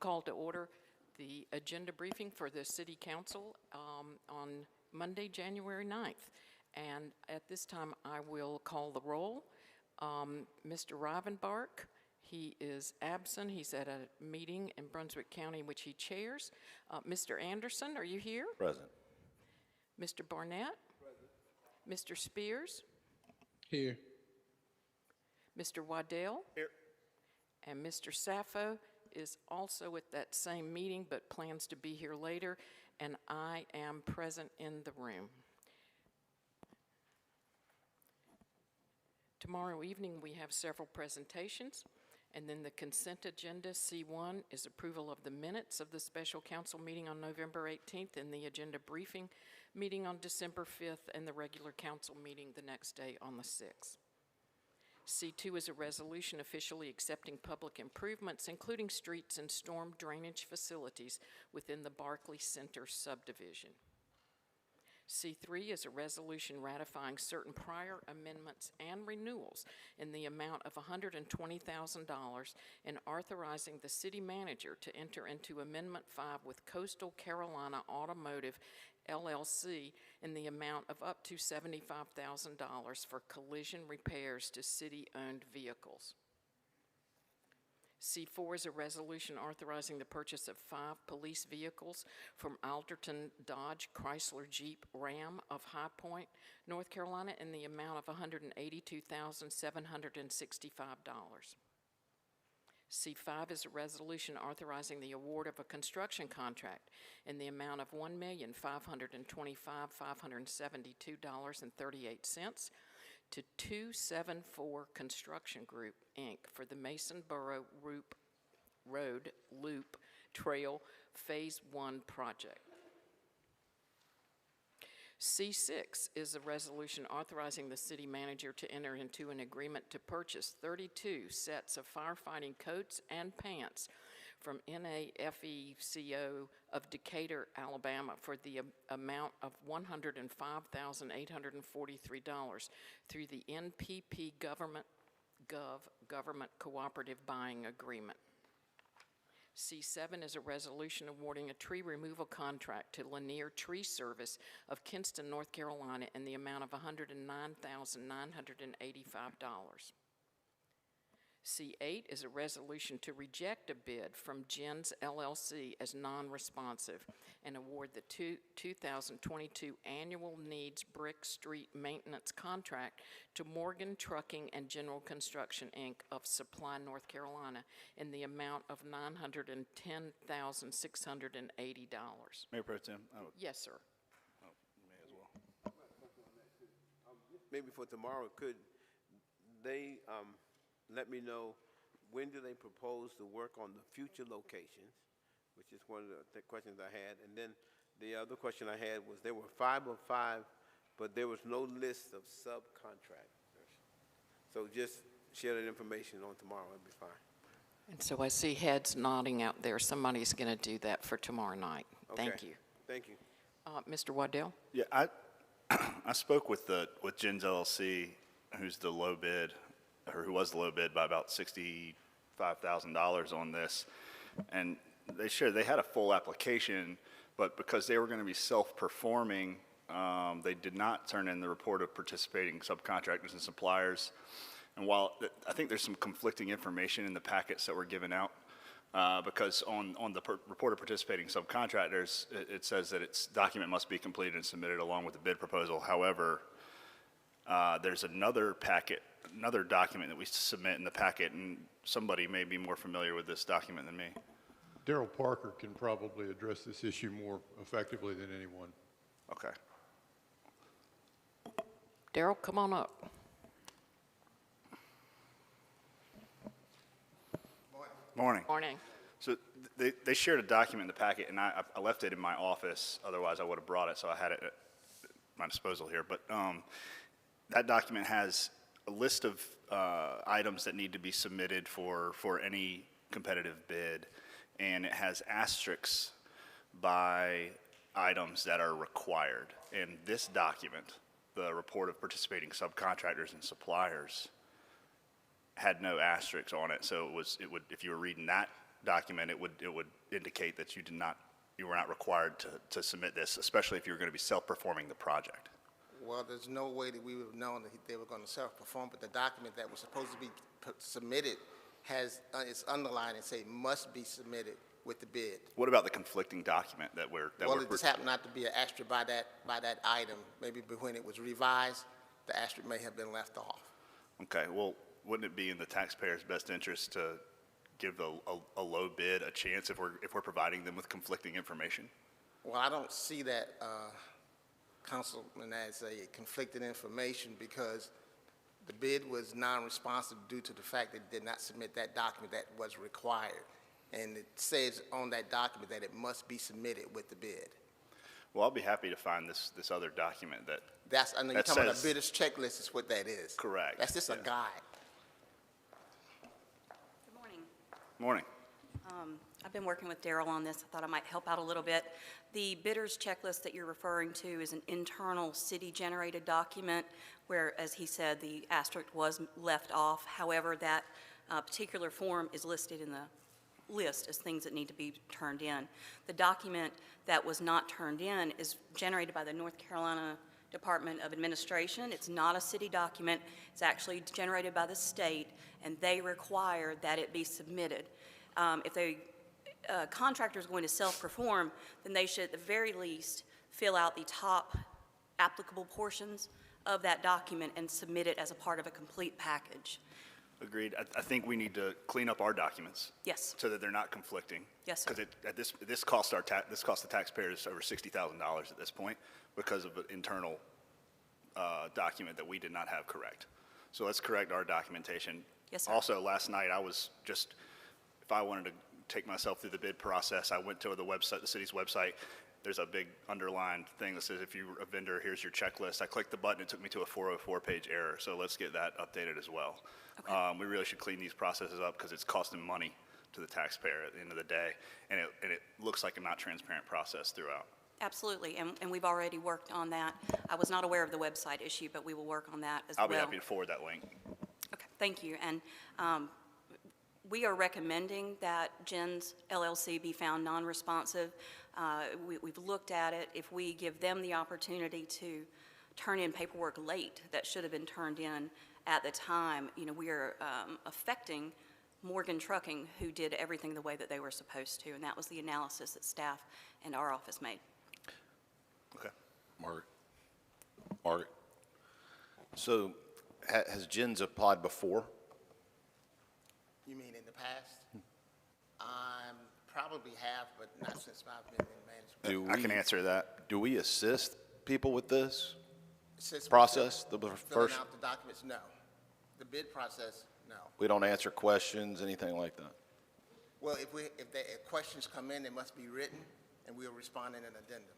call to order the agenda briefing for the City Council on Monday, January 9th. And at this time, I will call the roll. Mr. Rivenbark, he is absent. He's at a meeting in Brunswick County, which he chairs. Mr. Anderson, are you here? Present. Mr. Barnett? Present. Mr. Spears? Here. Mr. Waddell? Here. And Mr. Sappho is also at that same meeting but plans to be here later, and I am present in the room. Tomorrow evening we have several presentations, and then the consent agenda. C1 is approval of the minutes of the special council meeting on November 18th and the agenda briefing meeting on December 5th and the regular council meeting the next day on the 6th. C2 is a resolution officially accepting public improvements, including streets and storm drainage facilities within the Barclay Center subdivision. C3 is a resolution ratifying certain prior amendments and renewals in the amount of $120,000 and authorizing the city manager to enter into Amendment 5 with Coastal Carolina Automotive LLC in the amount of up to $75,000 for collision repairs to city-owned vehicles. C4 is a resolution authorizing the purchase of 5 police vehicles from Alderton Dodge Chrysler Jeep Ram of High Point, North Carolina in the amount of $182,765. C5 is a resolution authorizing the award of a construction contract in the amount of $1,525,572.38 to 274 Construction Group, Inc. for the Mason Borough Road Loop Trail Phase 1 project. C6 is a resolution authorizing the city manager to enter into an agreement to purchase 32 sets of firefighting coats and pants from NAFECO of Decatur, Alabama for the amount of $105,843 through the NPP Government Cooperative Buying Agreement. C7 is a resolution awarding a tree removal contract to Lanier Tree Service of Kinston, North Carolina in the amount of $109,985. C8 is a resolution to reject a bid from Gens LLC as non-responsive and award the 2022 Annual Needs Brick Street Maintenance Contract to Morgan Trucking and General Construction, Inc. of Supply, North Carolina in the amount of $910,680. Mayor Pro Tem. Yes, sir. May as well. Maybe for tomorrow, could they let me know when do they propose to work on the future locations, which is one of the questions I had. And then the other question I had was there were 5 of 5, but there was no list of subcontractors. So just share that information on tomorrow, it'll be fine. And so I see heads nodding out there. Somebody's going to do that for tomorrow night. Okay. Thank you. Thank you. Mr. Waddell? Yeah, I spoke with Gens LLC, who's the low bid, or who was the low bid by about $65,000 on this, and they shared they had a full application, but because they were going to be self-performing, they did not turn in the report of participating subcontractors and suppliers. And while I think there's some conflicting information in the packets that were given out, because on the report of participating subcontractors, it says that its document must be completed and submitted along with the bid proposal. However, there's another document that we submit in the packet, and somebody may be more familiar with this document than me. Daryl Parker can probably address this issue more effectively than anyone. Okay. Daryl, come on up. Morning. Morning. So they shared a document in the packet, and I left it in my office. Otherwise, I would have brought it, so I had it at my disposal here. But that document has a list of items that need to be submitted for any competitive bid, and it has asterisks by items that are required. And this document, the report of participating subcontractors and suppliers, had no asterisks on it. So it would, if you were reading that document, it would indicate that you were not required to submit this, especially if you were going to be self-performing the project. Well, there's no way that we would have known that they were going to self-perform, but the document that was supposed to be submitted has, it's underlined and say must be submitted with the bid. What about the conflicting document that we're? Well, it just happened not to be an asterisk by that item. Maybe when it was revised, the asterisk may have been left off. Okay, well, wouldn't it be in the taxpayers' best interest to give a low bid a chance if we're providing them with conflicting information? Well, I don't see that, Councilman, as a conflicted information because the bid was non-responsive due to the fact that it did not submit that document that was required. And it says on that document that it must be submitted with the bid. Well, I'll be happy to find this other document that. I know you're that talking about a says- bidder's checklist is what that is. Correct, That's just a yeah. guide. Good morning. Morning. I've been working with Daryl on this. I thought I might help out a little bit. The bidder's checklist that you're referring to is an internal city-generated document where, as he said, the asterisk was left off. However, that particular form is listed in the list as things that need to be turned in. The document that was not turned in is generated by the North Carolina Department of Administration. It's not a city document. It's actually generated by the state, and they require that it be submitted. If the contractor is going to self-perform, then they should at the very least fill out the top applicable portions of that document and submit it as a part of a complete package. Agreed. I think we need to clean up our documents. Yes. So that they're not conflicting. Yes, sir. Because this costs the taxpayers over $60,000 at this point because of an internal document that we did not have correct. So let's correct our documentation. Yes, sir. Also, last night I was just, if I wanted to take myself through the bid process, I went to the website, the city's website. There's a big underlined thing that says, if you're a vendor, here's your checklist. I clicked the button, it took me to a 404-page error. So let's get that updated as well. Okay. We really should clean these processes up because it's costing money to the taxpayer at the end of the day. And it looks like a not transparent process throughout. Absolutely, and we've already worked on that. I was not aware of the website issue, but we will work on that as well. I'll be happy to forward that link. Okay, thank you. And we are recommending that Gens LLC be found non-responsive. We've looked at it. If we give them the opportunity to turn in paperwork late that should have been turned in at the time, we are affecting Morgan Trucking, who did everything the way that they were supposed to, and that was the analysis that staff and our office made. Okay. Margaret. So has Gens applied before? You mean in the past? Probably have, but not since I've been in management. I can answer that. Do we assist people with this Since we process? The filling first, out the documents, no. The bid process, no. we don't answer questions, anything like that? Well, if questions come in, they must be written, and we'll respond in an addendum.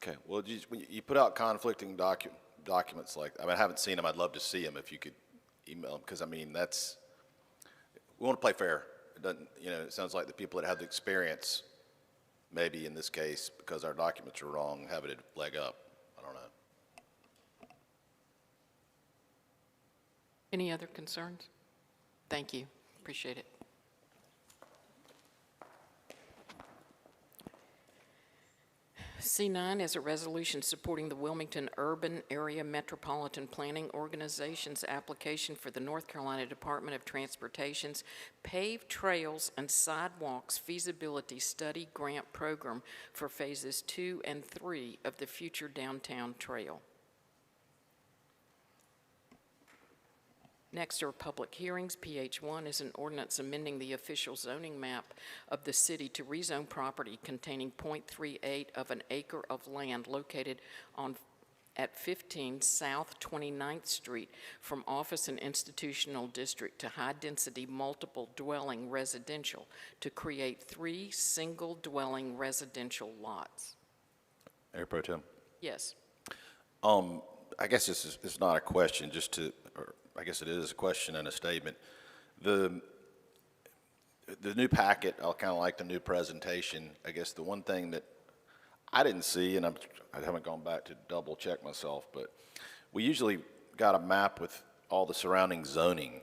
Okay, well, when you put out conflicting documents like, I haven't seen them, I'd love to see them if you could email them, because we want to play fair. It doesn't, it sounds like the people that have the experience, maybe in this case, because our documents are wrong, have it a leg up. I don't know. Any other concerns? Thank you. Appreciate it. C9 is a resolution supporting the Wilmington Urban Area Metropolitan Planning Organization's application for the North Carolina Department of Transportation's Paved Trails and Sidewalks Feasibility Study Grant Program for Phases 2 and 3 of the future downtown trail. Next are public hearings. PH1 is an ordinance amending the official zoning map of the city to rezone property containing .38 of an acre of land located at 15 South 29th Street from office and institutional district to high-density multiple dwelling residential to create 3 single-dwelling residential lots. Mayor Pro Tem. Yes. I guess this is not a question, I guess it is a question and a statement. The new packet, I kind of like the new presentation. I guess the one thing that I didn't see, and I haven't gone back to double check myself, but we usually got a map with all the surrounding zoning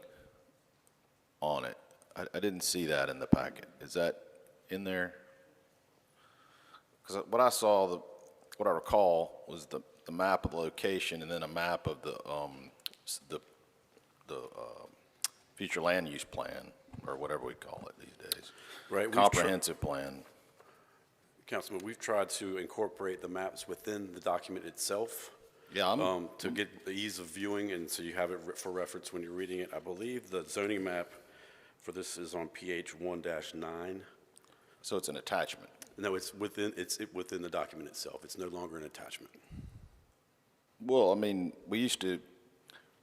on it. I didn't see that in the packet. Is that in there? Because what I saw, what I recall was the map of the location and then a map of the future land use plan, or whatever we call it these days. Right. Comprehensive plan. Councilman, we've tried to incorporate the maps within the document itself. Yeah, To get the ease of viewing, and so you have it for reference when you're reading it. I believe the zoning map for this is on PH 1-9. so it's an attachment. No, it's within the document itself. It's no longer an attachment. Well, I mean, we used to,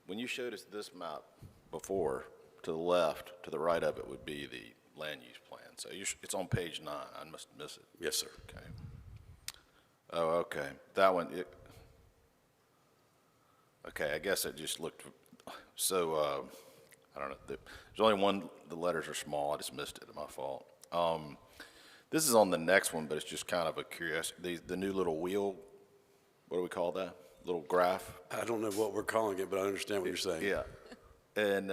when you showed us this map before, to the left, to the right of it would be the land use plan. So it's on page 9. I must miss it. Yes, sir. Okay. Oh, okay. That one, okay, I guess it just looked, so, I don't know. There's only one, the letters are small. I just missed it, my fault. This is on the next one, but it's just kind of a curiosity. The new little wheel, what do we call that? Little graph? I don't know what we're calling it, but I understand what you're saying. Yeah. And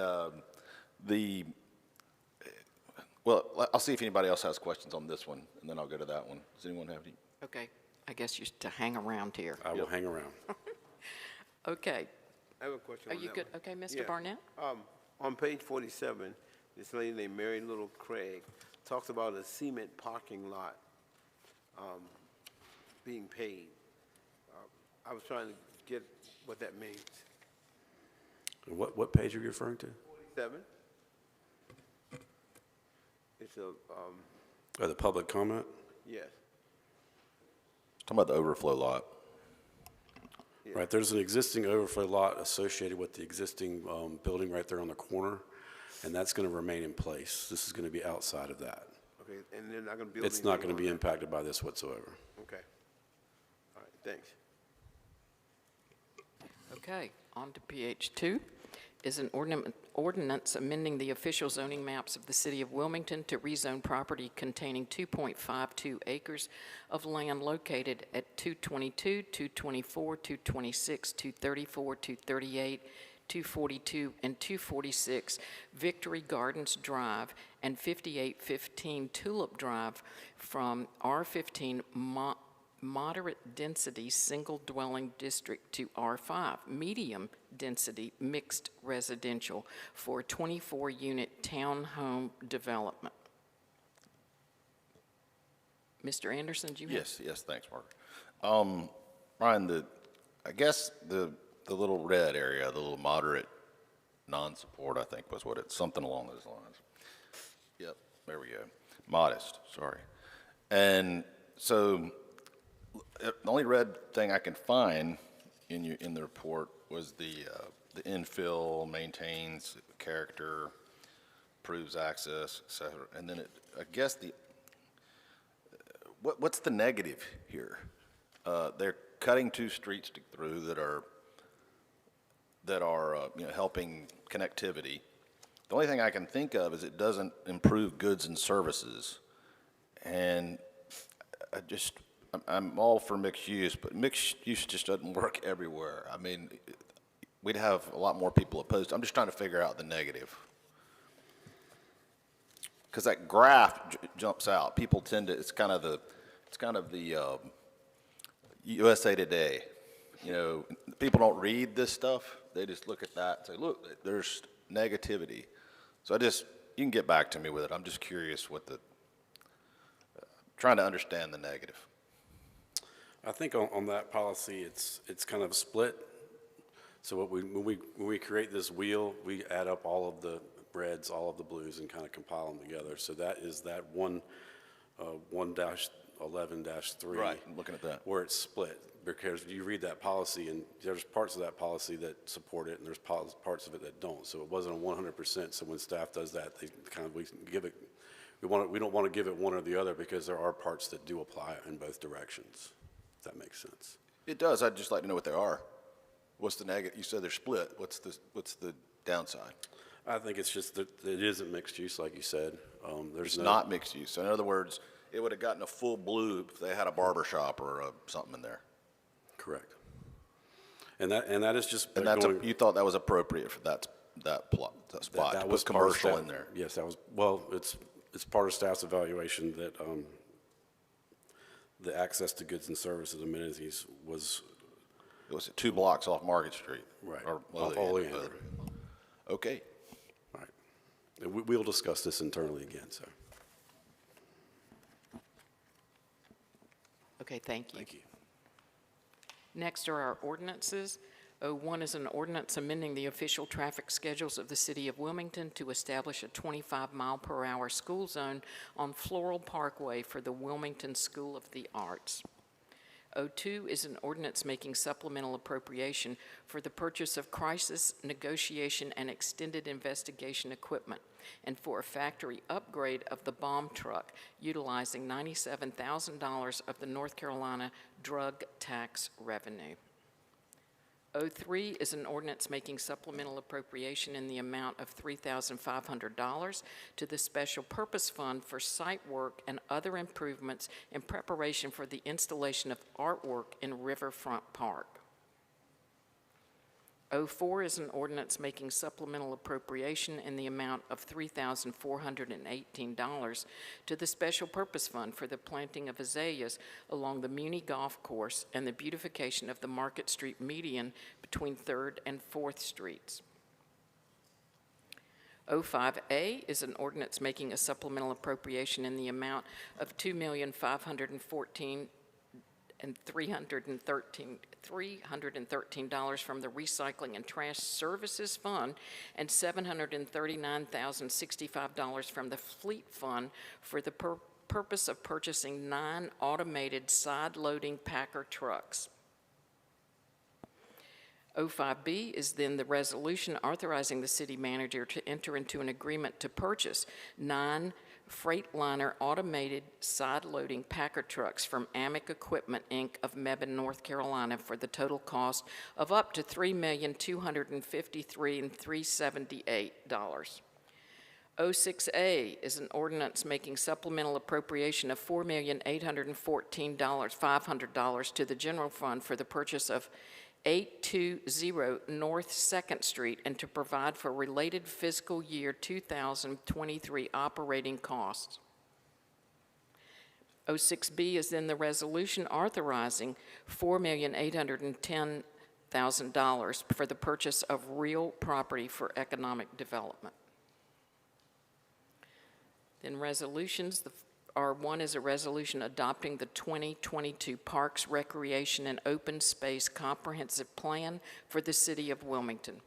well, I'll see if anybody else has questions on this one, and then I'll go to that one. Does anyone have any? Okay, I guess you're to hang around here. I will hang around. Okay, I have a question are on you that good? one. Okay, Mr. Yeah. Barnett? On page 47, this lady named Mary Little Craig talks about a cement parking lot being paid. I was trying to get what that means. What page are you referring to? 47? It's a, The public comment? yes. Talking about the overflow lot. Right, there's an existing overflow lot associated with the existing building right there on the corner, and that's going to remain in place. This is going to be outside of that. Okay, and they're not going to build It's not going to anything be on impacted by this whatsoever. that? Okay. All right, thanks. Okay, on to PH 2 is an ordinance amending the official zoning maps of the city of Wilmington to rezone property containing 2.52 acres of land located at 222, 224, 226, 234, 238, 242, and 246 Victory Gardens Drive and 5815 Tulip Drive from R15 moderate density single dwelling district to R5 medium density mixed residential for a 24-unit townhome development. Mr. Anderson, do you have? Yes, thanks, Margaret. Brian, I guess the little red area, the little moderate non-support, I think was what it's, something along those lines. Yep, there we go. Modest, sorry. And so the only red thing I can find in the report was the infill, maintains character, improves access, et cetera. And then I guess what's the negative here? They're cutting 2 streets through that are helping connectivity. The only thing I can think of is it doesn't improve goods and services. And I'm all for mixed use, but mixed use just doesn't work everywhere. I mean, we'd have a lot more people opposed. I'm just trying to figure out the negative. Because that graph jumps out. People tend to, it's kind of the USA Today. You know, people don't read this stuff. They just look at that and say, look, there's negativity. So you can get back to me with it. I'm just curious trying to understand the negative. I think on that policy, it's kind of split. So when we create this wheel, we add up all of the reds, all of the blues, and kind of compile them together. So that is that 1-11-3. Right, I'm looking at that. Where it's split, because you read that policy, and there's parts of that policy that support it, and there's parts of it that don't. So it wasn't a 100%. So when staff does that, they kind of we don't want to give it one or the other, because there are parts that do apply in both directions. If that makes sense. It does. I'd just like to know what they are. What's the negative? You said they're split. What's the downside? I think it's just that it isn't mixed use, like you said. It's not mixed use. So in other words, it would have gotten a full blue if they had a barber shop or something in there. Correct. And that is just. And you thought that was appropriate for that that spot, That to was put part of commercial staff- in there. Yes, that was, well, it's part of staff's evaluation that the access to goods and services amenities was, It was 2 blocks off Market Street. Right, Or off Oleander. Oleander. Okay. right. And we'll discuss this internally again, so, Okay, thank you. thank you. Next are our ordinances. 01 is an ordinance amending the official traffic schedules of the city of Wilmington to establish a 25-mile-per-hour school zone on Floral Parkway for the Wilmington School of the Arts. 02 is an ordinance making supplemental appropriation for the purchase of crisis negotiation and extended investigation equipment and for a factory upgrade of the bomb truck utilizing $97,000 of the North Carolina drug tax revenue. 03 is an ordinance making supplemental appropriation in the amount of $3,500 to the Special Purpose Fund for site work and other improvements in preparation for the installation of artwork in Riverfront Park. 04 is an ordinance making supplemental appropriation in the amount of $3,418 to the Special Purpose Fund for the planting of azaleas along the Muni Golf Course and the beautification of the Market Street median between 3rd and 4th Streets. 05A is an ordinance making a supplemental appropriation in the amount of $2,514,313 from the Recycling and Trash Services Fund and $739,065 from the Fleet Fund for the purpose of purchasing 9 automated side-loading Packer trucks. 05B is then the resolution authorizing the city manager to enter into an agreement to purchase 9 Freightliner automated side-loading Packer trucks from Amic Equipment, Inc. of Mebane, North Carolina for the total cost of up to $3,253,378. 06A is an ordinance making supplemental appropriation of $4,814,500 to the general fund for the purchase of 820 North 2nd Street and to provide for related fiscal year 2023 operating costs. 06B is then the resolution authorizing $4,810,000 for the purchase of real property for economic development. Then resolutions, R1 is a resolution adopting the 2022 Parks, Recreation, and Open Space Comprehensive Plan for the City of Wilmington.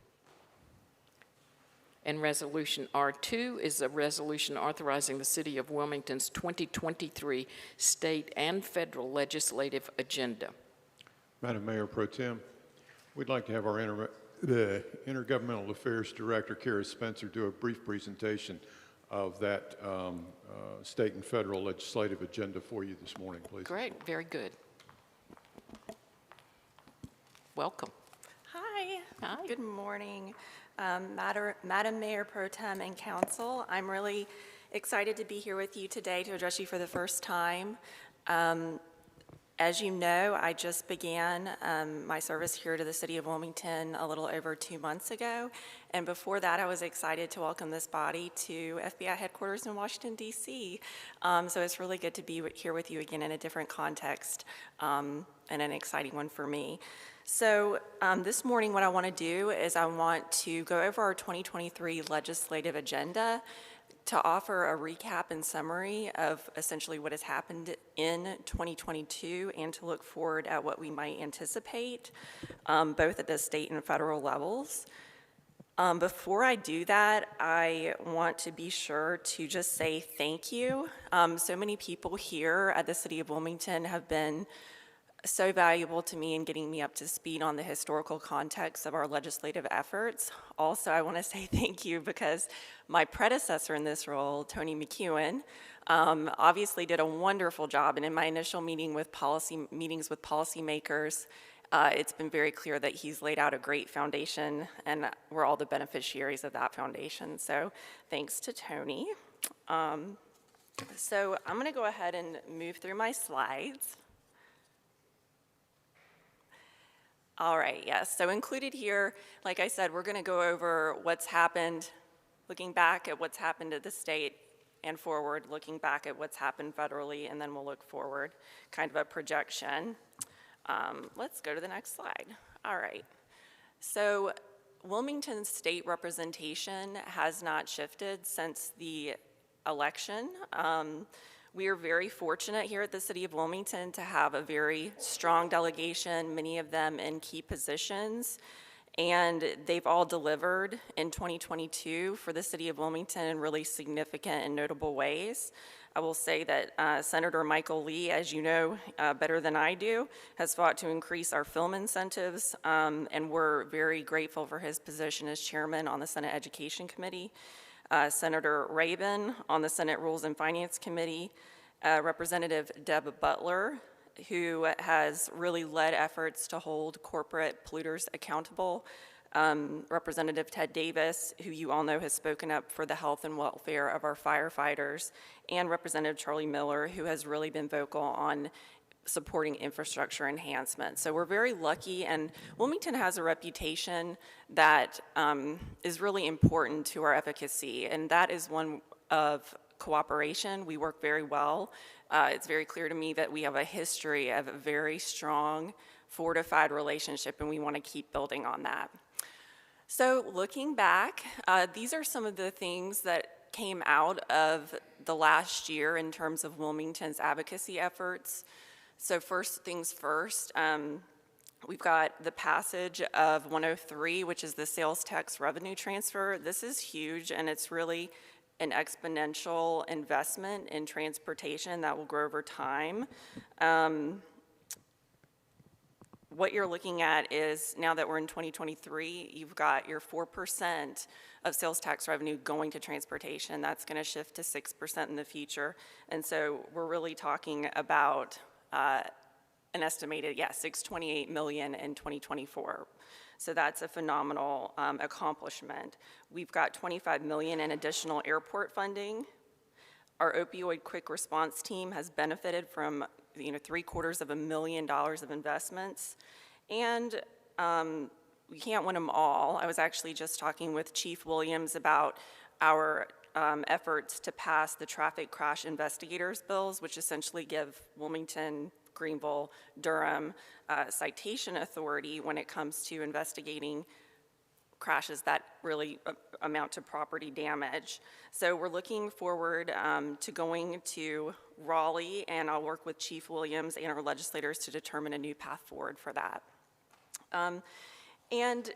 And Resolution R2 is a resolution authorizing the City of Wilmington's 2023 state and federal legislative agenda. Madam Mayor Pro Tem, we'd like to have our the Intergovernmental Affairs Director, Kara Spencer, do a brief presentation of that state and federal legislative agenda for you this morning, please. Great, very good. Welcome. Hi. Hi. Good morning, Madam Mayor Pro Tem and Council. I'm really excited to be here with you today to address you for the first time. As you know, I just began my service here to the City of Wilmington a little over 2 months ago, and before that I was excited to welcome this body to FBI headquarters in Washington, D.C. So it's really good to be here with you again in a different context and an exciting one for me. So this morning what I want to do is I want to go over our 2023 legislative agenda, to offer a recap and summary of essentially what has happened in 2022 and to look forward at what we might anticipate, both at the state and federal levels. Before I do that, I want to be sure to just say thank you. So many people here at the City of Wilmington have been so valuable to me in getting me up to speed on the historical context of our legislative efforts. Also, I want to say thank you because my predecessor in this role, Tony McEwen, obviously did a wonderful job. And in my initial meetings with policymakers, it's been very clear that he's laid out a great foundation, and we're all the beneficiaries of that foundation. So thanks to Tony. So I'm going to go ahead and move through my slides. All right, yes. So included here, like I said, we're going to go over what's happened, looking back at what's happened at the state and forward, looking back at what's happened federally, and then we'll look forward, kind of a projection. Let's go to the next slide. All right. So Wilmington's state representation has not shifted since the election. We are very fortunate here at the City of Wilmington to have a very strong delegation, many of them in key positions, and they've all delivered in 2022 for the City of Wilmington in really significant and notable ways. I will say that Senator Michael Lee, as you know better than I do, has fought to increase our film incentives, and we're very grateful for his position as chairman on the Senate Education Committee. Senator Rabin on the Senate Rules and Finance Committee, Representative Deb Butler, who has really led efforts to hold corporate polluters accountable, Representative Ted Davis, who you all know has spoken up for the health and welfare of our firefighters, and Representative Charlie Miller, who has really been vocal on supporting infrastructure enhancement. So we're very lucky, and Wilmington has a reputation that is really important to our efficacy, and that is one of cooperation. We work very well. It's very clear to me that we have a history of a very strong, fortified relationship, and we want to keep building on that. So looking back, these are some of the things that came out of the last year in terms of Wilmington's advocacy efforts. So first things first, we've got the passage of 103, which is the sales tax revenue transfer. This is huge, and it's really an exponential investment in transportation that will grow over time. What you're looking at is, now that we're in 2023, you've got your 4% of sales tax revenue going to transportation. That's going to shift to 6% in the future. And so we're really talking about an estimated, $628 million in 2024. So that's a phenomenal accomplishment. We've got $25 million in additional airport funding. Our opioid quick response team has benefited from $750,000 of investments. And we can't win them all. I was actually just talking with Chief Williams about our efforts to pass the traffic crash investigators bills, which essentially give Wilmington, Greenville, Durham citation authority when it comes to investigating crashes that really amount to property damage. So we're looking forward to going to Raleigh, and I'll work with Chief Williams and our legislators to determine a new path forward for that. And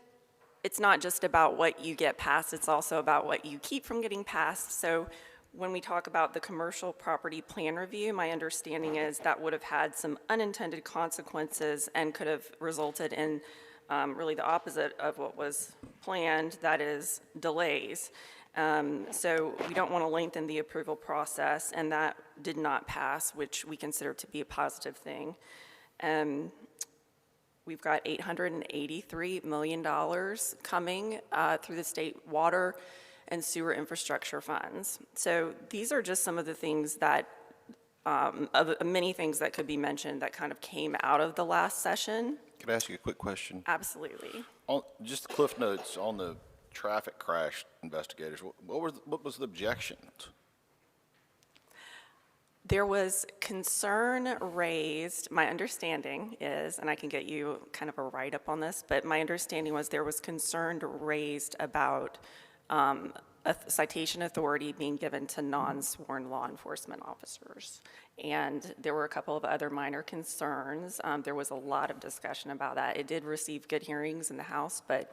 it's not just about what you get passed, it's also about what you keep from getting passed. So when we talk about the commercial property plan review, my understanding is that would have had some unintended consequences and could have resulted in really the opposite of what was planned, that is delays. So we don't want to lengthen the approval process, and that did not pass, which we consider to be a positive thing. We've got $883 million coming through the state water and sewer infrastructure funds. So these are just some of the things that, of many things that could be mentioned that kind of came out of the last session. Can I ask you a quick question? Absolutely. Just the cliff notes on the traffic crash investigators, what was the objection? There was concern raised, my understanding is, and I can get you kind of a write-up on this, but my understanding was there was concern raised about a citation authority being given to non-sworn law enforcement officers. And there were a couple of other minor concerns. There was a lot of discussion about that. It did receive good hearings in the House, but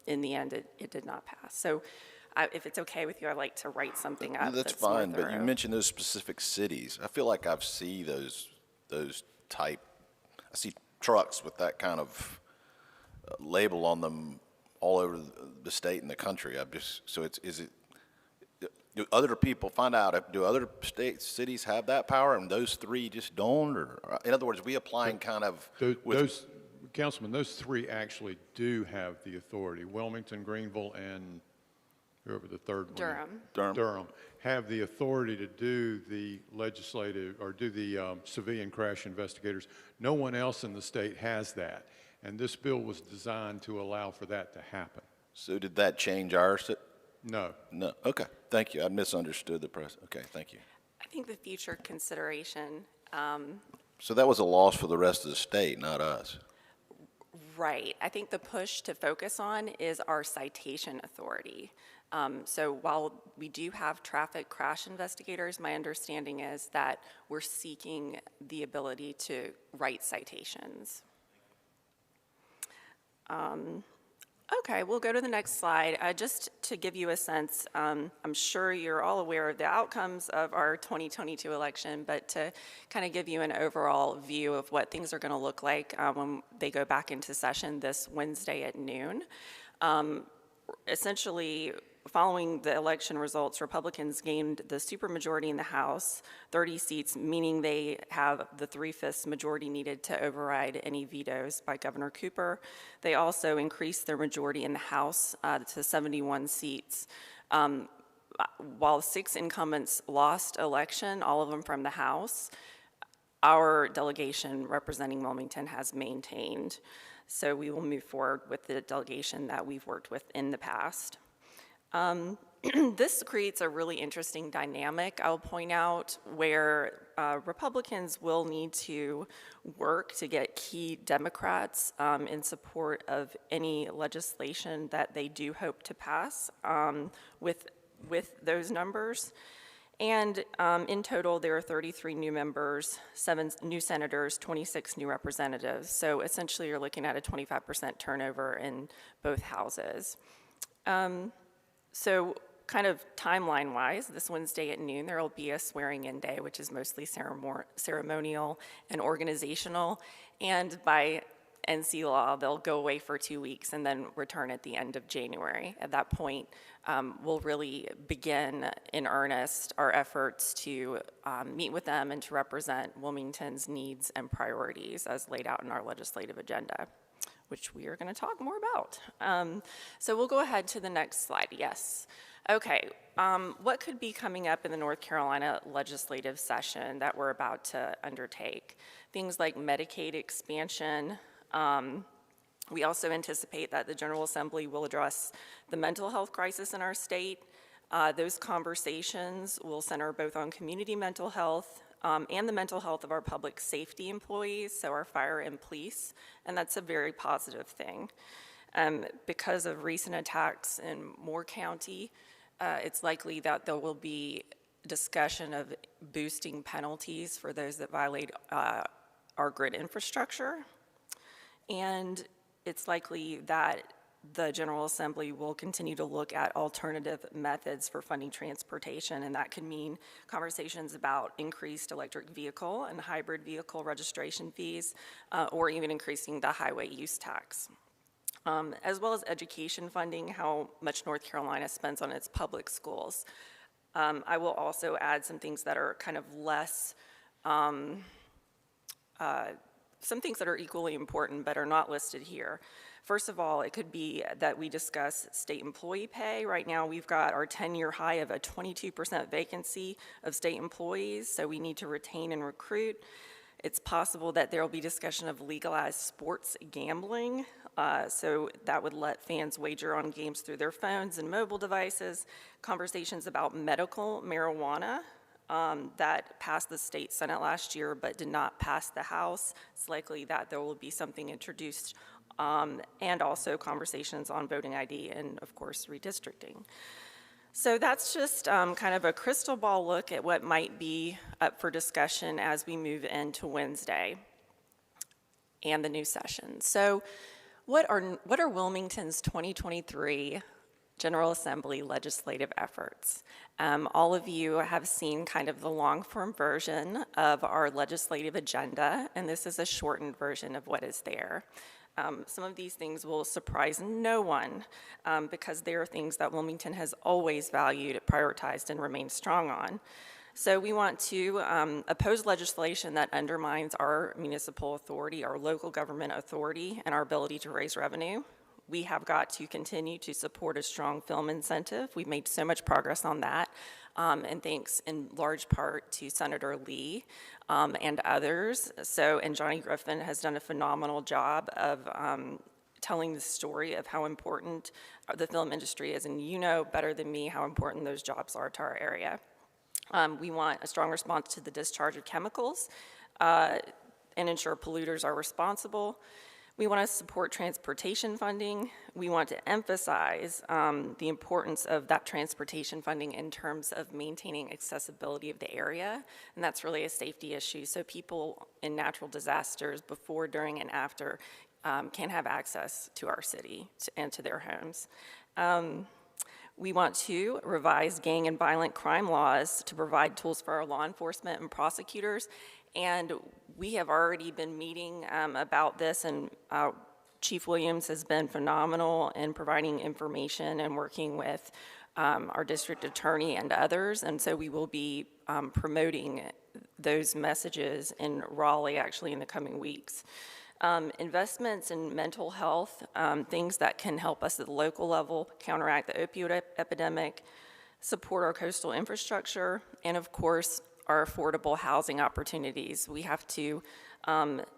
in the end, it did not pass. So if it's okay with you, I'd like to write something up. That's more fine, but you thorough. mentioned those specific cities. I feel like I've seen those type, I see trucks with that kind of label on them all over the state and the country. Do other people find out, do other cities have that power and those three just don't? Or in other words, we applying kind of with Councilman, those three actually do have the authority. Wilmington, Greenville, and whoever the third one. Durham have the authority to do the legislative or do the civilian crash investigators. No one else in the state has that. and this bill was designed to allow for that to happen. So did that change ours? No. No, okay, thank you. I misunderstood the press. Okay, thank you. I think the future consideration, So that was a loss for the rest of the state, not us. right, I think the push to focus on is our citation authority. So while we do have traffic crash investigators, my understanding is that we're seeking the ability to write citations. Okay, we'll go to the next slide. Just to give you a sense, I'm sure you're all aware of the outcomes of our 2022 election, but to kind of give you an overall view of what things are going to look like when they go back into session this Wednesday at noon. Essentially, following the election results, Republicans gained the supermajority in the House, 30 seats, meaning they have the 3/5 majority needed to override any vetoes by Governor Cooper. They also increased their majority in the House to 71 seats. While 6 incumbents lost election, all of them from the House, our delegation representing Wilmington has maintained. So we will move forward with the delegation that we've worked with in the past. This creates a really interesting dynamic, I'll point out, where Republicans will need to work to get key Democrats in support of any legislation that they do hope to pass with those numbers. And in total, there are 33 new members, 7 new senators, 26 new representatives. So essentially, you're looking at a 25% turnover in both houses. So kind of timeline-wise, this Wednesday at noon, there will be a swearing-in day, which is mostly ceremonial and organizational. And by NC law, they'll go away for 2 weeks and then return at the end of January. At that point, we'll really begin in earnest our efforts to meet with them and to represent Wilmington's needs and priorities as laid out in our legislative agenda, which we are going to talk more about. So we'll go ahead to the next slide. Yes. Okay. What could be coming up in the North Carolina legislative session that we're about to undertake? Things like Medicaid expansion. We also anticipate that the General Assembly will address the mental health crisis in our state. Those conversations will center both on community mental health and the mental health of our public safety employees, so our fire and police, and that's a very positive thing. Because of recent attacks in Moore County, it's likely that there will be discussion of boosting penalties for those that violate our grid infrastructure. And it's likely that the General Assembly will continue to look at alternative methods for funding transportation, and that could mean conversations about increased electric vehicle and hybrid vehicle registration fees, or even increasing the highway use tax. As well as education funding, how much North Carolina spends on its public schools. I will also add some things that are kind of less, some things that are equally important but are not listed here. First of all, it could be that we discuss state employee pay. Right now, we've got our 10-year high of a 22% vacancy of state employees, so we need to retain and recruit. It's possible that there will be discussion of legalized sports gambling, so that would let fans wager on games through their phones and mobile devices. Conversations about medical marijuana that passed the state Senate last year but did not pass the House. It's likely that there will be something introduced, and also conversations on voting ID and, of course, redistricting. So that's just kind of a crystal ball look at what might be up for discussion as we move into Wednesday and the new session. So what are Wilmington's 2023 General Assembly legislative efforts? All of you have seen kind of the long-form version of our legislative agenda, and this is a shortened version of what is there. Some of these things will surprise no one because they are things that Wilmington has always valued, prioritized, and remained strong on. So we want to oppose legislation that undermines our municipal authority, our local government authority, and our ability to raise revenue. we have got to continue to support a strong film incentive. We've made so much progress on that, and thanks in large part to Senator Lee and others. And Johnny Griffin has done a phenomenal job of telling the story of how important the film industry is, and you know better than me how important those jobs are to our area. We want a strong response to the discharge of chemicals and ensure polluters are responsible. We want to support transportation funding. We want to emphasize the importance of that transportation funding in terms of maintaining accessibility of the area, and that's really a safety issue. So people in natural disasters before, during, and after can have access to our city and to their homes. We want to revise gang and violent crime laws to provide tools for our law enforcement and prosecutors. And we have already been meeting about this, and Chief Williams has been phenomenal in providing information and working with our district attorney and others. And so we will be promoting those messages in Raleigh actually in the coming weeks. Investments in mental health, things that can help us at the local level counteract the opioid epidemic, support our coastal infrastructure, and of course, our affordable housing opportunities. We have to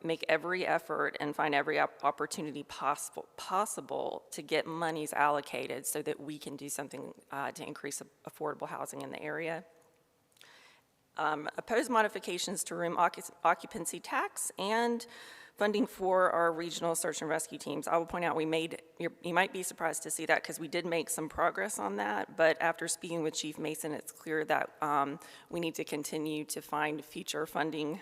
make every effort and find every opportunity possible to get monies allocated so that we can do something to increase affordable housing in the area. Oppose modifications to room occupancy tax and funding for our regional search and rescue teams. I will point out you might be surprised to see that because we did make some progress on that, but after speaking with Chief Mason, it's clear that we need to continue to find future funding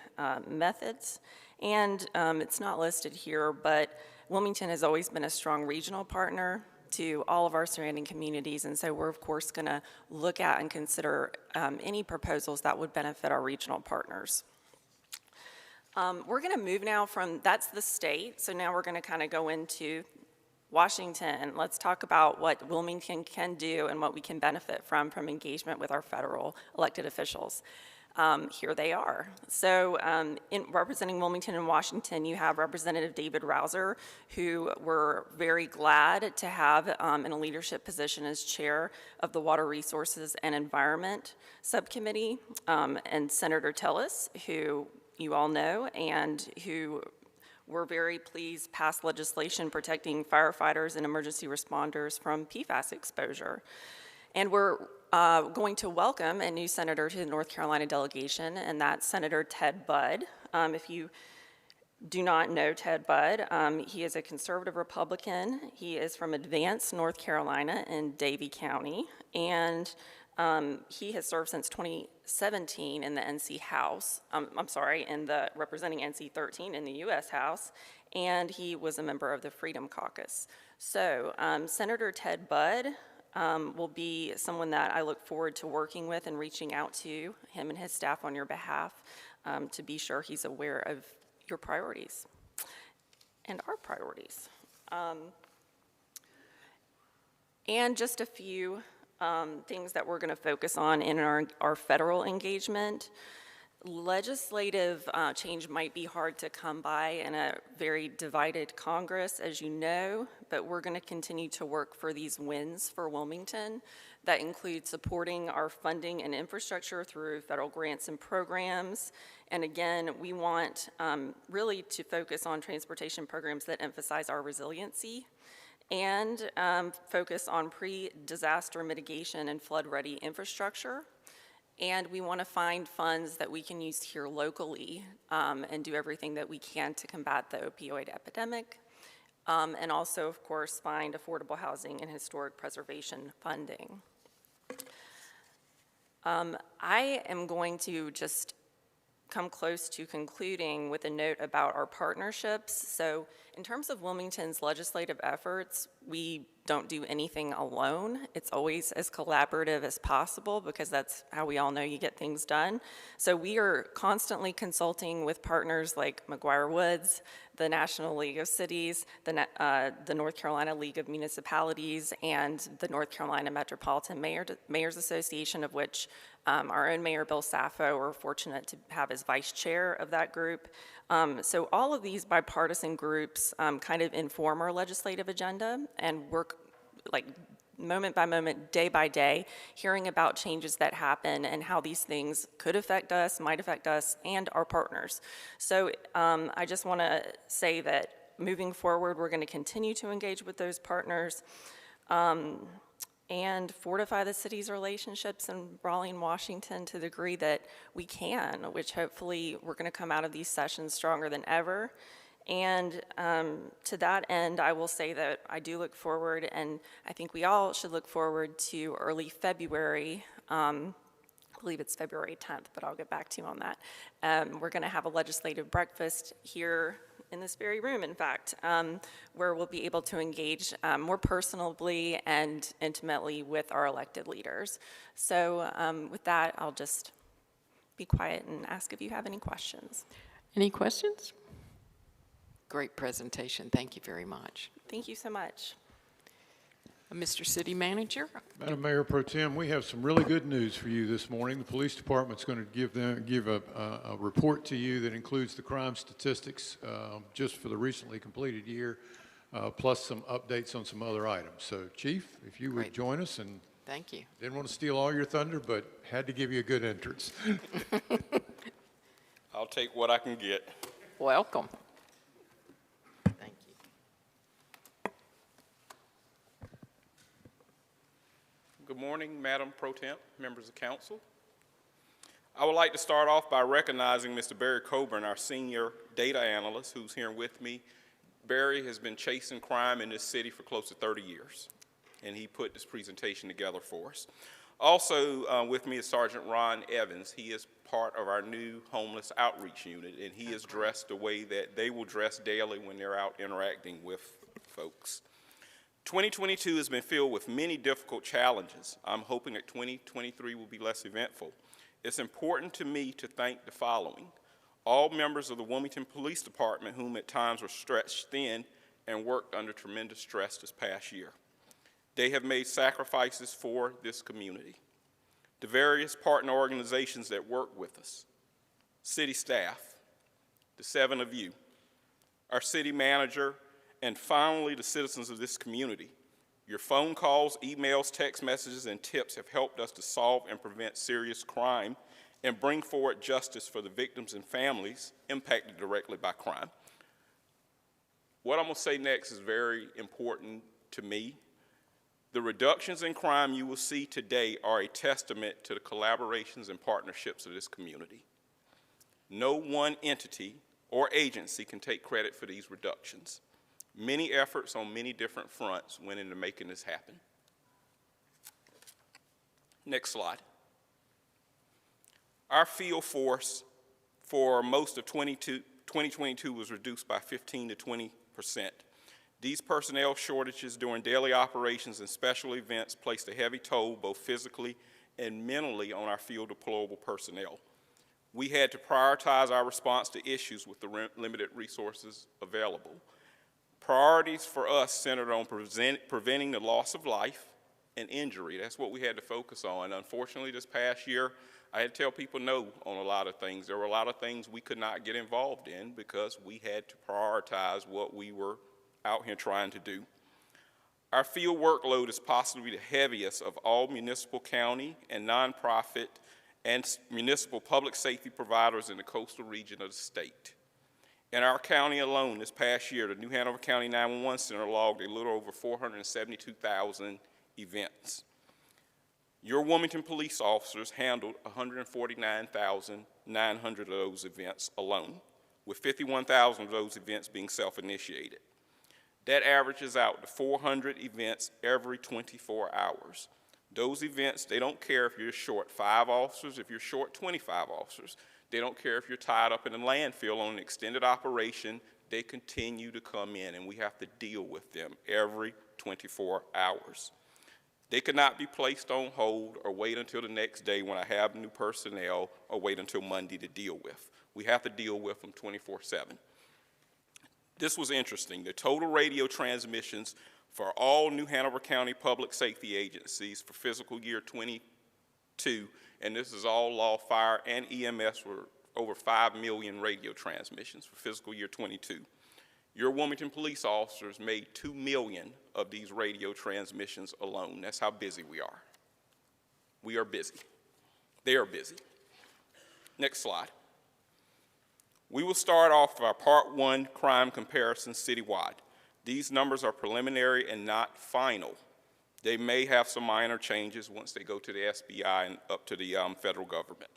methods. And it's not listed here, but Wilmington has always been a strong regional partner to all of our surrounding communities, and so we're of course gonna look at and consider any proposals that would benefit our regional partners. We're going to move now from, that's the state, so now we're going to kind of go into Washington. Let's talk about what Wilmington can do and what we can benefit from engagement with our federal elected officials. Here they are. So in representing Wilmington and Washington, you have Representative David Rouser, who we're very glad to have in a leadership position as chair of the Water Resources and Environment Subcommittee, and Senator Tillis, who you all know, and who we're very pleased passed legislation protecting firefighters and emergency responders from PFAS exposure. And we're going to welcome a new senator to the North Carolina delegation, and that's Senator Ted Budd. If you do not know Ted Budd, he is a conservative Republican. He is from Advance, North Carolina in Davie County, and he has served since 2017 in the NC House, representing NC 13 in the U.S. House, and he was a member of the Freedom Caucus. So Senator Ted Budd will be someone that I look forward to working with and reaching out to him and his staff on your behalf to be sure he's aware of your priorities and our priorities. And just a few things that we're going to focus on in our federal engagement. Legislative change might be hard to come by in a very divided Congress, as you know, but we're going to continue to work for these wins for Wilmington. That includes supporting our funding and infrastructure through federal grants and programs. And again, we want really to focus on transportation programs that emphasize our resiliency and focus on pre-disaster mitigation and flood-ready infrastructure. And we want to find funds that we can use here locally and do everything that we can to combat the opioid epidemic. And also, of course, find affordable housing and historic preservation funding. I am going to just come close to concluding with a note about our partnerships. So in terms of Wilmington's legislative efforts, we don't do anything alone. It's always as collaborative as possible because that's how we all know you get things done. So we are constantly consulting with partners like McGuire Woods, the National League of Cities, the North Carolina League of Municipalities, and the North Carolina Metropolitan Mayors Association, of which our own Mayor Bill Saffo, we're fortunate to have as vice chair of that group. So all of these bipartisan groups kind of inform our legislative agenda, and work like moment by moment, day by day, hearing about changes that happen and how these things could affect us, might affect us, and our partners. So I just want to say that moving forward, we're going to continue to engage with those partners and fortify the city's relationships in Raleigh and Washington to the degree that we can, which hopefully we're going to come out of these sessions stronger than ever. And to that end, I will say that I do look forward, and I think we all should look forward to early February. I believe it's February 10th, but I'll get back to you on that. We're going to have a legislative breakfast here in this very room, in fact, where we'll be able to engage more personally and intimately with our elected leaders. So with that, I'll just be quiet and ask if you have any questions. Any questions? Great presentation. Thank you very much. Thank you so much. Mr. City Manager? Madam Mayor Pro Tem, we have some really good news for you this morning. The police department's going to give a report to you that includes the crime statistics just for the recently completed year, plus some updates on some other items. So, Chief, if you would Great. join us, and Thank you. didn't want to steal all your thunder, but had to give you a good entrance. I'll take what I can get. Welcome. Thank you. Good morning, Madam Pro Temp, members of council. I would like to start off by recognizing Mr. Barry Coburn, our senior data analyst, who's here with me. Barry has been chasing crime in this city for close to 30 years, and he put this presentation together for us. Also with me is Sergeant Ron Evans. He is part of our new homeless outreach unit, and he is dressed the way that they will dress daily when they're out interacting with folks. 2022 has been filled with many difficult challenges. I'm hoping that 2023 will be less eventful. It's important to me to thank the following: all members of the Wilmington Police Department, whom at times were stretched thin and worked under tremendous stress this past year. They have made sacrifices for this community. The various partner organizations that work with us, city staff, the 7 of you, our city manager, and finally the citizens of this community. Your phone calls, emails, text messages, and tips have helped us to solve and prevent serious crime and bring forward justice for the victims and families impacted directly by crime. What I'm going to say next is very important to me. The reductions in crime you will see today are a testament to the collaborations and partnerships of this community. No one entity or agency can take credit for these reductions. Many efforts on many different fronts went into making this happen. Next slide. Our field force for most of 2022 was reduced by 15 to 20%. These personnel shortages during daily operations and special events placed a heavy toll both physically and mentally on our field deployable personnel. We had to prioritize our response to issues with the limited resources available. Priorities for us centered on preventing the loss of life and injury. That's what we had to focus on. Unfortunately, this past year, I had to tell people no on a lot of things. There were a lot of things we could not get involved in because we had to prioritize what we were out here trying to do. Our field workload is possibly the heaviest of all municipal, county, and nonprofit and municipal public safety providers in the coastal region of the state. In our county alone this past year, the New Hanover County 911 Center logged a little over 472,000 events. Your Wilmington police officers handled 149,900 of those events alone, with 51,000 of those events being self-initiated. That averages out to 400 events every 24 hours. Those events, they don't care if you're short 5 officers, if you're short 25 officers. They don't care if you're tied up in a landfill on an extended operation. They continue to come in, and we have to deal with them every 24 hours. They could not be placed on hold or wait until the next day when I have new personnel or wait until Monday to deal with. We have to deal with them 24/7. This was interesting. The total radio transmissions for all New Hanover County public safety agencies for fiscal year 22, and this is all law, fire, and EMS, were over 5 million radio transmissions for fiscal year 22. Your Wilmington police officers made 2 million of these radio transmissions alone. That's how busy we are. We are busy. They are busy. Next slide. We will start off our Part 1 crime comparison citywide. These numbers are preliminary and not final. They may have some minor changes once they go to the SBI and up to the federal government.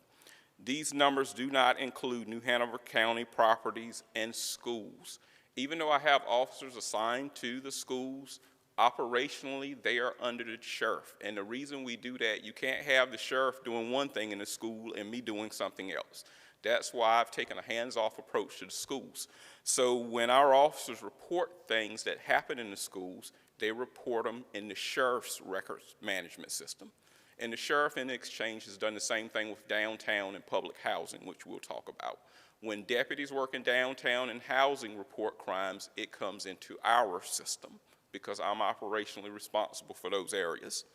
These numbers do not include New Hanover County properties and schools. Even though I have officers assigned to the schools, operationally, they are under the sheriff. And the reason we do that, you can't have the sheriff doing one thing in the school and me doing something else. That's why I've taken a hands-off approach to the schools. So when our officers report things that happen in the schools, they report them in the sheriff's records management system. And the sheriff in exchange has done the same thing with downtown and public housing, which we'll talk about. When deputies work in downtown and housing report crimes, it comes into our system because I'm operationally responsible for those areas.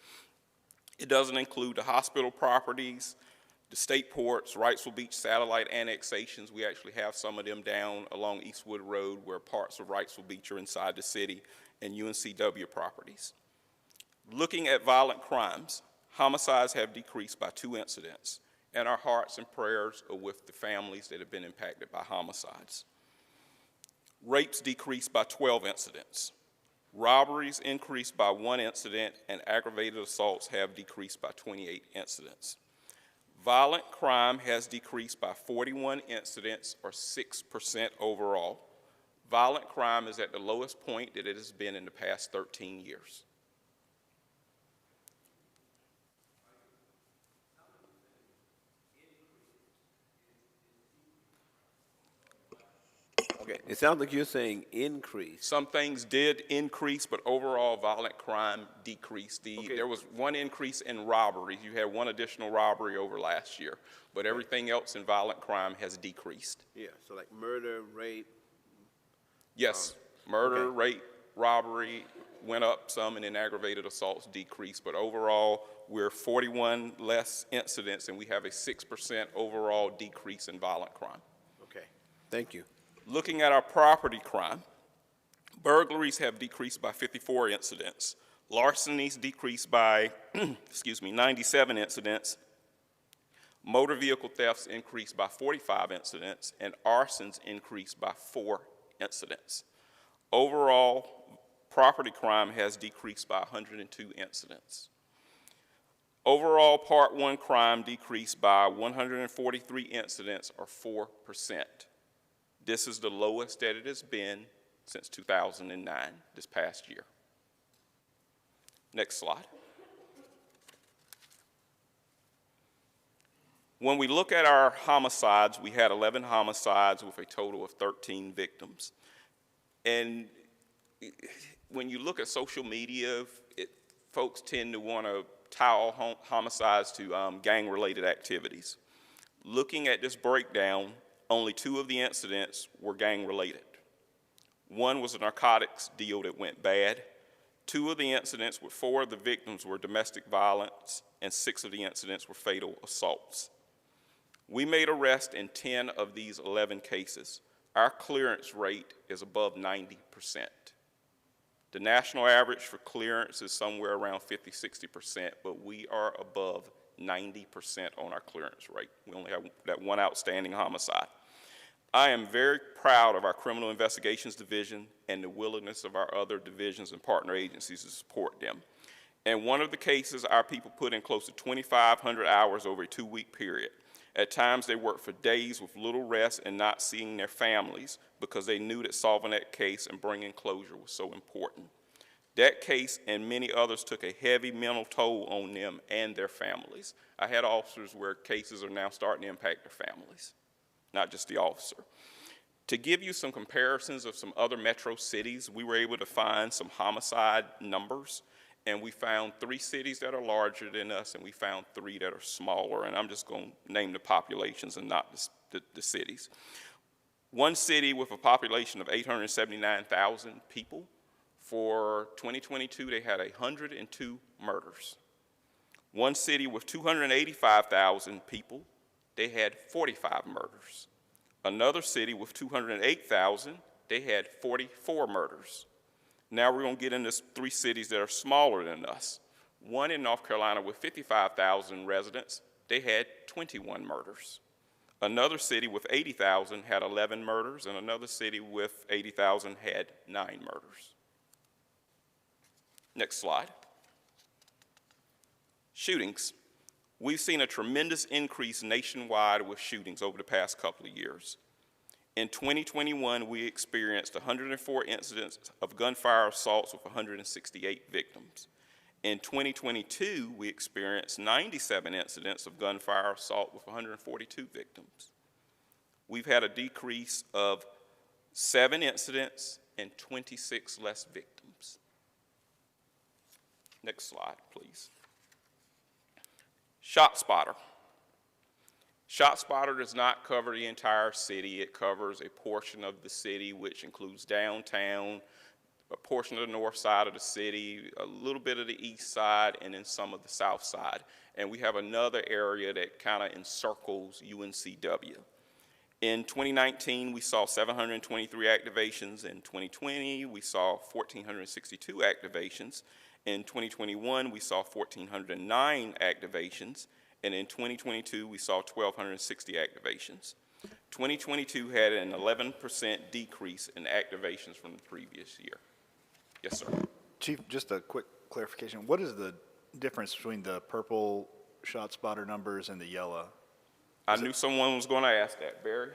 It doesn't include the hospital properties, the state ports, Wrightsville Beach satellite annexations. We actually have some of them down along Eastwood Road where parts of Wrightsville Beach are inside the city, and UNCW properties. Looking at violent crimes, homicides have decreased by 2 incidents, and our hearts and prayers are with the families that have been impacted by homicides. Rapes decreased by 12 incidents. Robberies increased by 1 incident, and aggravated assaults have decreased by 28 incidents. Violent crime has decreased by 41 incidents, or 6% overall. Violent crime is at the lowest point that it has been in the past 13 years. Okay, it sounds like you're saying increase. Some things did increase, but overall violent crime decreased. Okay. There was 1 increase in robberies. You had 1 additional robbery over last year, but everything else in violent crime has decreased. Yeah, so like murder, rape. Yes, murder, okay. rape, robbery went up some, and then aggravated assaults decreased. But overall, we're 41 less incidents, and we have a 6% overall decrease in violent crime. Okay, thank you. Looking at our property crime, burglaries have decreased by 54 incidents. Larcenies decreased by, 97 incidents. Motor vehicle thefts increased by 45 incidents, and arsons increased by 4 incidents. Overall, property crime has decreased by 102 incidents. Overall, Part 1 crime decreased by 143 incidents, or 4%. This is the lowest that it has been since 2009, this past year. Next slide. When we look at our homicides, we had 11 homicides with a total of 13 victims. And when you look at social media, folks tend to want to tie all homicides to gang-related activities. Looking at this breakdown, only 2 of the incidents were gang-related. 1 was a narcotics deal that went bad. 2 of the incidents with 4 of the victims were domestic violence, and 6 of the incidents were fatal assaults. We made arrests in 10 of these 11 cases. Our clearance rate is above 90%. The national average for clearance is somewhere around 50–60%, but we are above 90% on our clearance rate. We only have that 1 outstanding homicide. I am very proud of our Criminal Investigations Division and the willingness of our other divisions and partner agencies to support them. In one of the cases, our people put in close to 2,500 hours over a 2-week period. At times, they worked for days with little rest and not seeing their families because they knew that solving that case and bringing closure was so important. That case and many others took a heavy mental toll on them and their families. I had officers where cases are now starting to impact their families, not just the officer. To give you some comparisons of some other metro cities, we were able to find some homicide numbers, and we found 3 cities that are larger than us, and we found 3 that are smaller, and I'm just going to name the populations and not the cities. One city with a population of 879,000 people, for 2022, they had 102 murders. One city with 285,000 people, they had 45 murders. Another city with 208,000 they had 44 murders. Now we're going to get into 3 cities that are smaller than us. One in North Carolina with 55,000 residents, they had 21 murders. Another city with 80,000 had 11 murders, and another city with 80,000 had 9 murders. Next slide. Shootings. We've seen a tremendous increase nationwide with shootings over the past couple of years. In 2021, we experienced 104 incidents of gunfire assaults with 168 victims. In 2022, we experienced 97 incidents of gunfire assault with 142 victims. We've had a decrease of 7 incidents and 26 less victims. Next slide, please. ShotSpotter. ShotSpotter does not cover the entire city. It covers a portion of the city, which includes downtown, a portion of the north side of the city, a little bit of the east side, and then some of the south side. And we have another area that kind of encircles UNCW. In 2019, we saw 723 activations. In 2020, we saw 1,462 activations. In 2021, we saw 1,409 activations. And in 2022, we saw 1,260 activations. 2022 had an 11% decrease in activations from the previous year. Yes, sir. Chief, just a quick clarification. What is the difference between the purple ShotSpotter numbers and the yellow? I knew someone was going to ask that, Barry.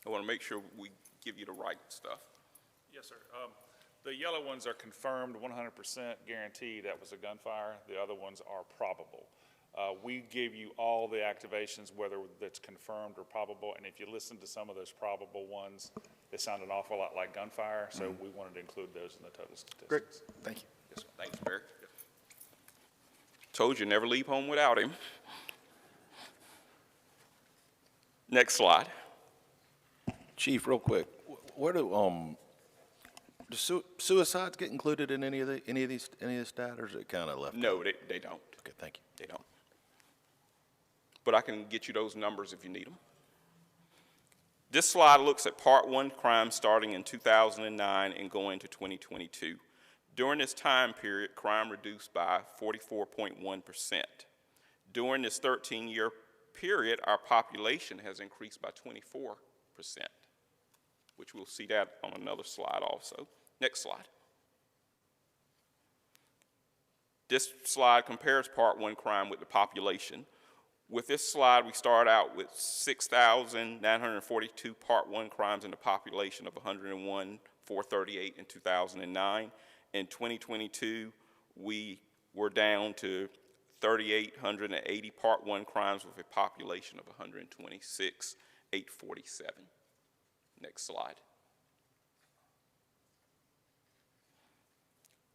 I want to make sure we give you the right stuff. Yes, sir. The yellow ones are confirmed 100% guaranteed that was a gunfire. The other ones are probable. We give you all the activations, whether that's confirmed or probable, and if you listen to some of those probable ones, they sound an awful lot like gunfire, so we wanted to include those in the total statistics. Great, thank you. Yes, sir. Thanks, Barry. Told you, never leave home without him. Next slide. Chief, real quick, where do suicides get included in any of this data, or is it kind of left? No, they don't. Okay, thank you. They don't. But I can get you those numbers if you need them. This slide looks at Part 1 crime starting in 2009 and going to 2022. During this time period, crime reduced by 44.1%. During this 13-year period, our population has increased by 24%, which we'll see that on another slide also. Next slide. This slide compares Part 1 crime with the population. With this slide, we start out with 6,942 Part 1 crimes in the population of 101,438 in 2009. In 2022, we were down to 3,880 Part 1 crimes with a population of 126,847. Next slide.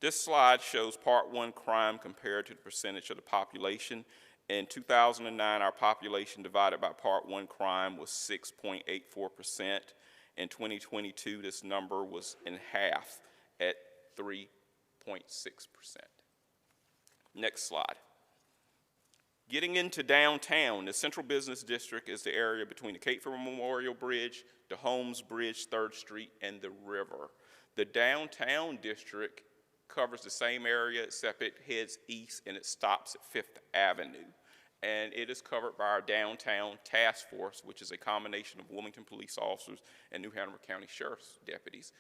This slide shows Part 1 crime compared to the percentage of the population. In 2009, our population divided by Part 1 crime was 6.84%. In 2022, this number was in half at 3.6%. Next slide. Getting into downtown, the Central Business District is the area between the Catesville Memorial Bridge, the Holmes Bridge, 3rd Street, and the river. The downtown district covers the same area except it heads east and it stops at 5th Avenue. And it is covered by our downtown task force, which is a combination of Wilmington police officers and New Hanover County Sheriff's deputies.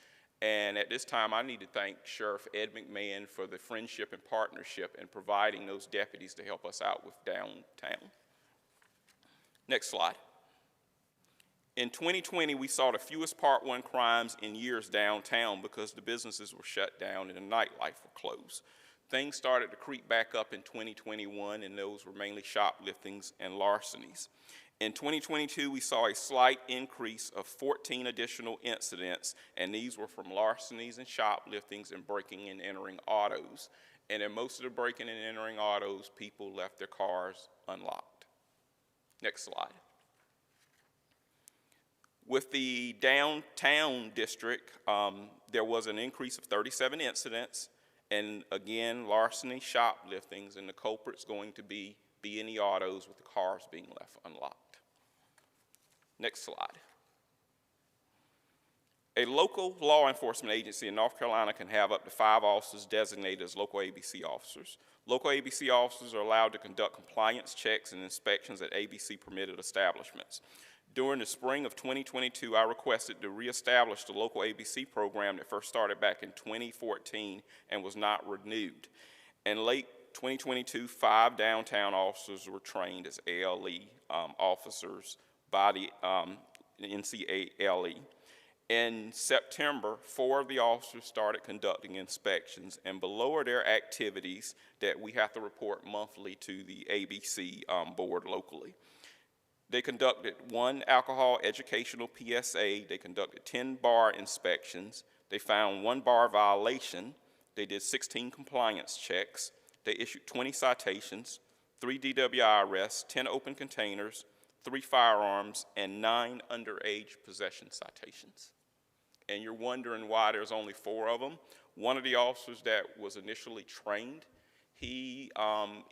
And at this time, I need to thank Sheriff Ed McMahon for the friendship and partnership in providing those deputies to help us out with downtown. Next slide. In 2020, we saw the fewest Part 1 crimes in years downtown because the businesses were shut down and the nightlife were closed. Things started to creep back up in 2021, and those were mainly shopliftings and larcenies. In 2022, we saw a slight increase of 14 additional incidents, and these were from larcenies and shopliftings and breaking and entering autos. And in most of the breaking and entering autos, people left their cars unlocked. Next slide. With the downtown district, there was an increase of 37 incidents, and again, larceny, shopliftings, and the culprit's going to be in the autos with the cars being left unlocked. Next slide. A local law enforcement agency in North Carolina can have up to 5 officers designated as local ABC officers. Local ABC officers are allowed to conduct compliance checks and inspections at ABC-permitted establishments. During the spring of 2022, I requested to reestablish the local ABC program that first started back in 2014 and was not renewed. In late 2022, 5 downtown officers were trained as ALE officers by the NCALE. In September, 4 of the officers started conducting inspections, and below are their activities that we have to report monthly to the ABC board locally. They conducted 1 alcohol educational PSA, they conducted 10 bar inspections, they found 1 bar violation, they did 16 compliance checks, they issued 20 citations, 3 DWI arrests, 10 open containers, 3 firearms, and 9 underage possession citations. And you're wondering why there's only 4 of them. One of the officers that was initially trained, he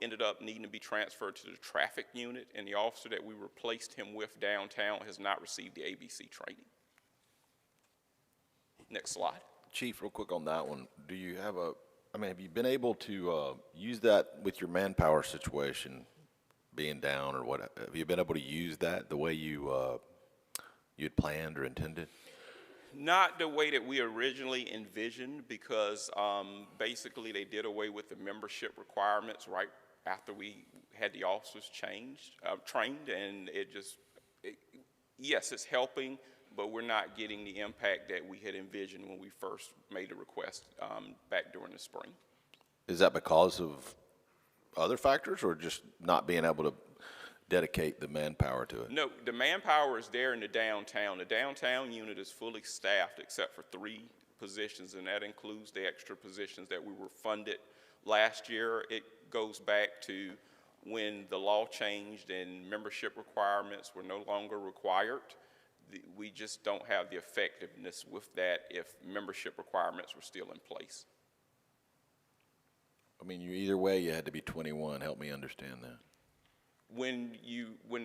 ended up needing to be transferred to the traffic unit, and the officer that we replaced him with downtown has not received the ABC training. Next slide. Chief, real quick on that one, do you have have you been able to use that with your manpower situation being down, or what? Have you been able to use that the way you had planned or intended? Not the way that we originally envisioned, because basically they did away with the membership requirements right after we had the officers trained, and yes, it's helping, but we're not getting the impact that we had envisioned when we first made the request back during the spring. Is that because of other factors, or just not being able to dedicate the manpower to it? No, the manpower is there in the downtown. The downtown unit is fully staffed except for 3 positions, and that includes the extra positions that we were funded last year. It goes back to when the law changed and membership requirements were no longer required. We just don't have the effectiveness with that if membership requirements were still in place. I mean, either way, you had to be 21. Help me understand that. When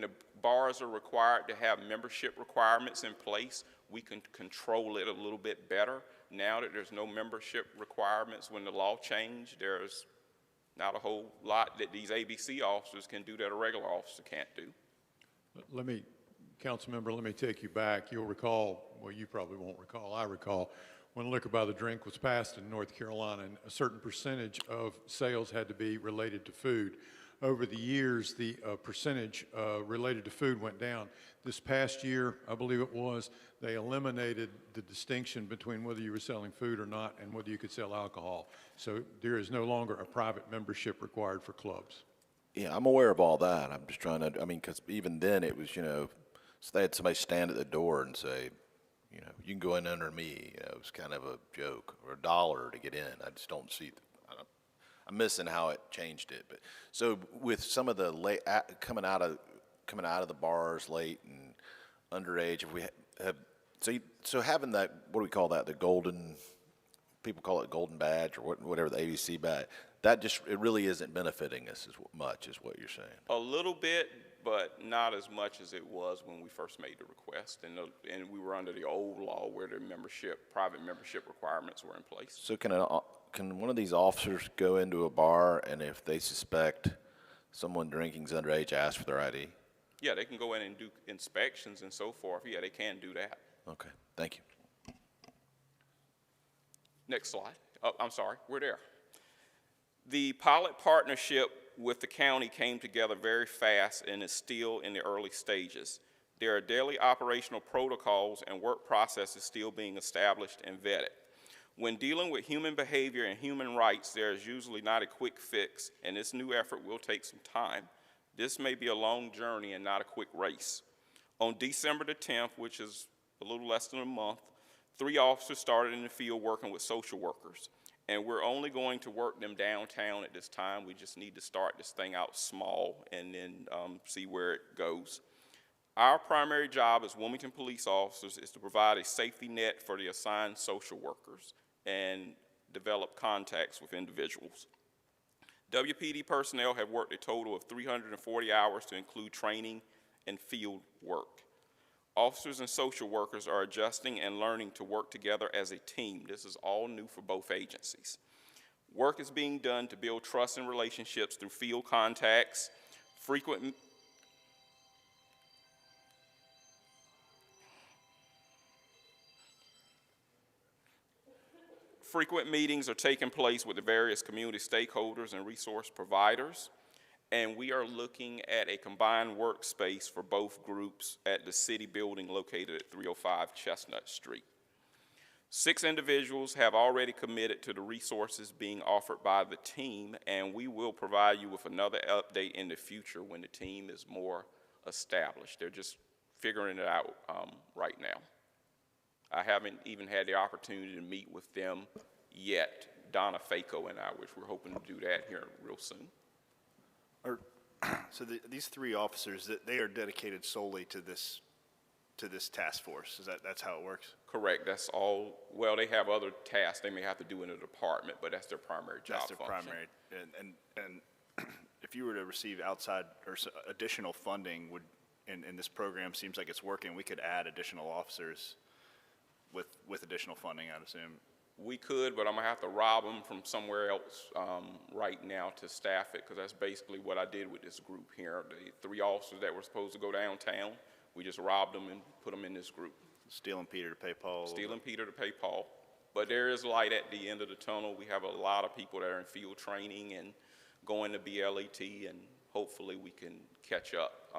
the bars are required to have membership requirements in place, we can control it a little bit better. Now that there's no membership requirements, when the law changed, there's not a whole lot that these ABC officers can do that a regular officer can't do. Council member, let me take you back. You'll recall, well, you probably won't recall, I recall, when liquor by the drink was passed in North Carolina, and a certain percentage of sales had to be related to food. Over the years, the percentage related to food went down. This past year, I believe it was, they eliminated the distinction between whether you were selling food or not and whether you could sell alcohol. So there is no longer a private membership required for clubs. Yeah, I'm aware of all that. I'm just trying to, because even then it was, so they had somebody stand at the door and say, you can go in under me. It was kind of a joke, or $1 to get in. I just don't see I'm missing how it changed it. But so with some of the late coming out of the bars late and underage, if we have so having that, what do we call that? The golden, people call it golden badge or whatever, the ABC badge. That just, it really isn't benefiting us as much as what you're saying. A little bit, but not as much as it was when we first made the request, and we were under the old law where the private membership requirements were in place. So can one of these officers go into a bar, and if they suspect someone drinking's underage, ask for their ID? Yeah, they can go in and do inspections and so forth. Yeah, they can do that. Okay, thank you. Next slide. Oh, I'm sorry, we're there. The pilot partnership with the county came together very fast and is still in the early stages. There are daily operational protocols and work processes still being established and vetted. When dealing with human behavior and human rights, there is usually not a quick fix, and this new effort will take some time. This may be a long journey and not a quick race. On December the 10th, which is a little less than a month, 3 officers started in the field working with social workers. And we're only going to work them downtown at this time. We just need to start this thing out small and then see where it goes. Our primary job as Wilmington police officers is to provide a safety net for the assigned social workers and develop contacts with individuals. WPD personnel have worked a total of 340 hours to include training and field work. Officers and social workers are adjusting and learning to work together as a team. This is all new for both agencies. Work is being done to build trust and relationships through field contacts, frequent meetings are taking place with the various community stakeholders and resource providers, and we are looking at a combined workspace for both groups at the city building located at 305 Chestnut Street. 6 individuals have already committed to the resources being offered by the team, and we will provide you with another update in the future when the team is more established. They're just figuring it out right now. I haven't even had the opportunity to meet with them yet, Donna Faco and I, which we're hoping to do that here real soon. So these 3 officers, they are dedicated solely to this task force. That's how it works? Correct. That's all. Well, they have other tasks they may have to do in a department, but that's their primary job function. That's their primary. And if you were to receive outside or additional funding, in this program, seems like it's working, we could add additional officers with additional funding, I'd assume. We could, but I'm gonna have to rob them from somewhere else right now to staff it, because that's basically what I did with this group here. The 3 officers that were supposed to go downtown, we just robbed them and put them in this group. Stealing Peter to pay Paul. Stealing Peter to pay Paul. But there is light at the end of the tunnel. We have a lot of people that are in field training and going to BLET, and hopefully we can catch up.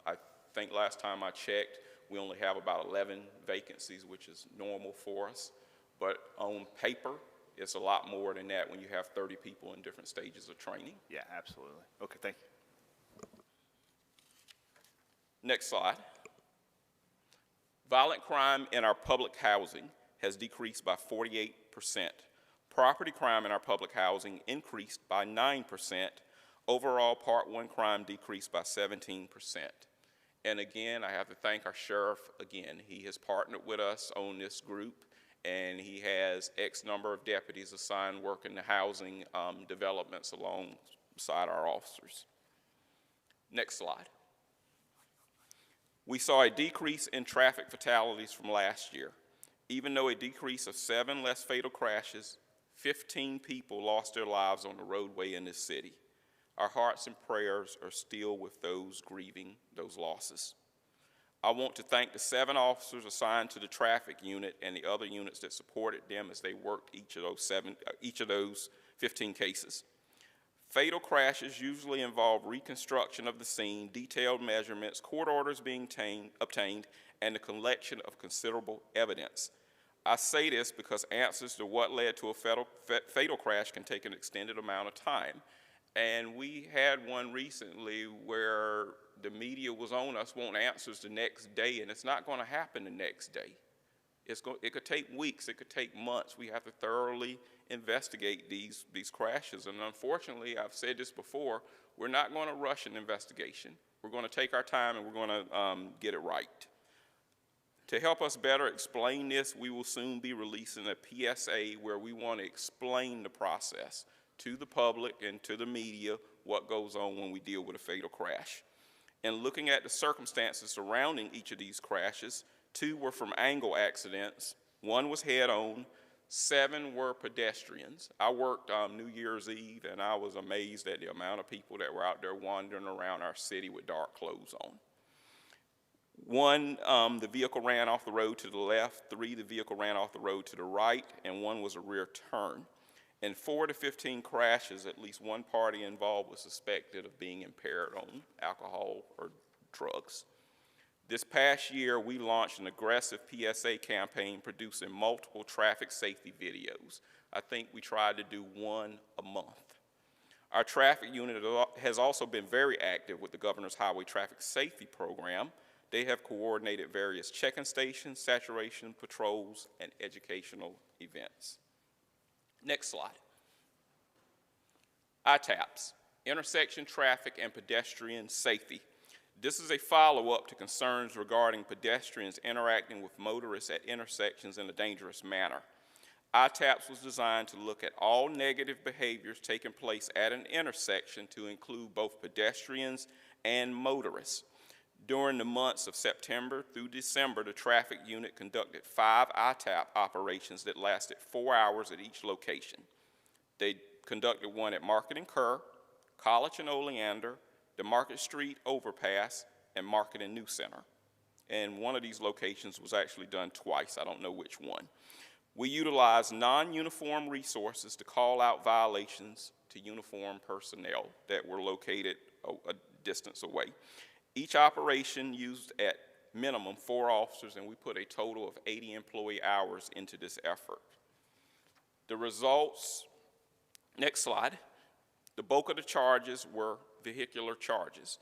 I think last time I checked, we only have about 11 vacancies, which is normal for us. But on paper, it's a lot more than that when you have 30 people in different stages of training. Yeah, absolutely. Okay, thank you. Next slide. Violent crime in our public housing has decreased by 48%. Property crime in our public housing increased by 9%. Overall, Part 1 crime decreased by 17%. And again, I have to thank our sheriff again. He has partnered with us on this group, and he has X number of deputies assigned working the housing developments alongside our officers. Next slide. We saw a decrease in traffic fatalities from last year. Even though a decrease of 7 less fatal crashes, 15 people lost their lives on the roadway in this city. Our hearts and prayers are still with those grieving those losses. I want to thank the 7 officers assigned to the traffic unit and the other units that supported them as they worked each of those 15 cases. Fatal crashes usually involve reconstruction of the scene, detailed measurements, court orders being obtained, and the collection of considerable evidence. I say this because answers to what led to a fatal crash can take an extended amount of time. And we had one recently where the media was on us wanting answers the next day, and it's not going to happen the next day. It could take weeks, it could take months. We have to thoroughly investigate these crashes. And unfortunately, I've said this before, we're not going to rush an investigation. We're going to take our time and we're going to get it right. To help us better explain this, we will soon be releasing a PSA where we want to explain the process to the public and to the media what goes on when we deal with a fatal crash. And looking at the circumstances surrounding each of these crashes, 2 were from angle accidents, 1 was head-on, 7 were pedestrians. I worked New Year's Eve, and I was amazed at the amount of people that were out there wandering around our city with dark clothes on. 1, the vehicle ran off the road to the left, 3, the vehicle ran off the road to the right, and 1 was a rear turn. In 4 to 15 crashes, at least one party involved was suspected of being impaired on alcohol or drugs. This past year, we launched an aggressive PSA campaign producing multiple traffic safety videos. I think we tried to do 1 a month. Our traffic unit has also been very active with the Governor's Highway Traffic Safety Program. They have coordinated various check-in stations, saturation patrols, and educational events. Next slide. ITAPS, Intersection Traffic and Pedestrian Safety. This is a follow-up to concerns regarding pedestrians interacting with motorists at intersections in a dangerous manner. ITAPS was designed to look at all negative behaviors taking place at an intersection to include both pedestrians and motorists. During the months of September through December, the traffic unit conducted 5 ITAP operations that lasted 4 hours at each location. They conducted one at Market and Kerr, College and Oleander, the Market Street Overpass, and Market and New Center. And one of these locations was actually done twice. I don't know which one. We utilized non-uniform resources to call out violations to uniformed personnel that were located a distance away. Each operation used at minimum 4 officers, and we put a total of 80 employee hours into this effort. The results, next slide. The bulk of the charges were vehicular charges.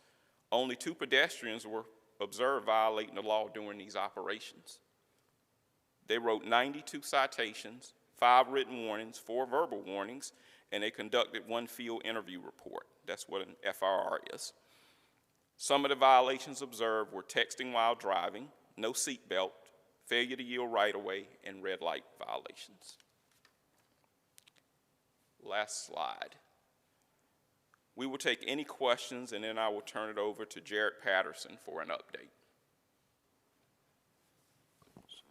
Only 2 pedestrians were observed violating the law during these operations. They wrote 92 citations, 5 written warnings, 4 verbal warnings, and they conducted 1 field interview report. That's what an FRR is. Some of the violations observed were texting while driving, no seat belt, failure to yield right-of-way, and red light violations. Last slide. We will take any questions, and then I will turn it over to Jared Patterson for an update.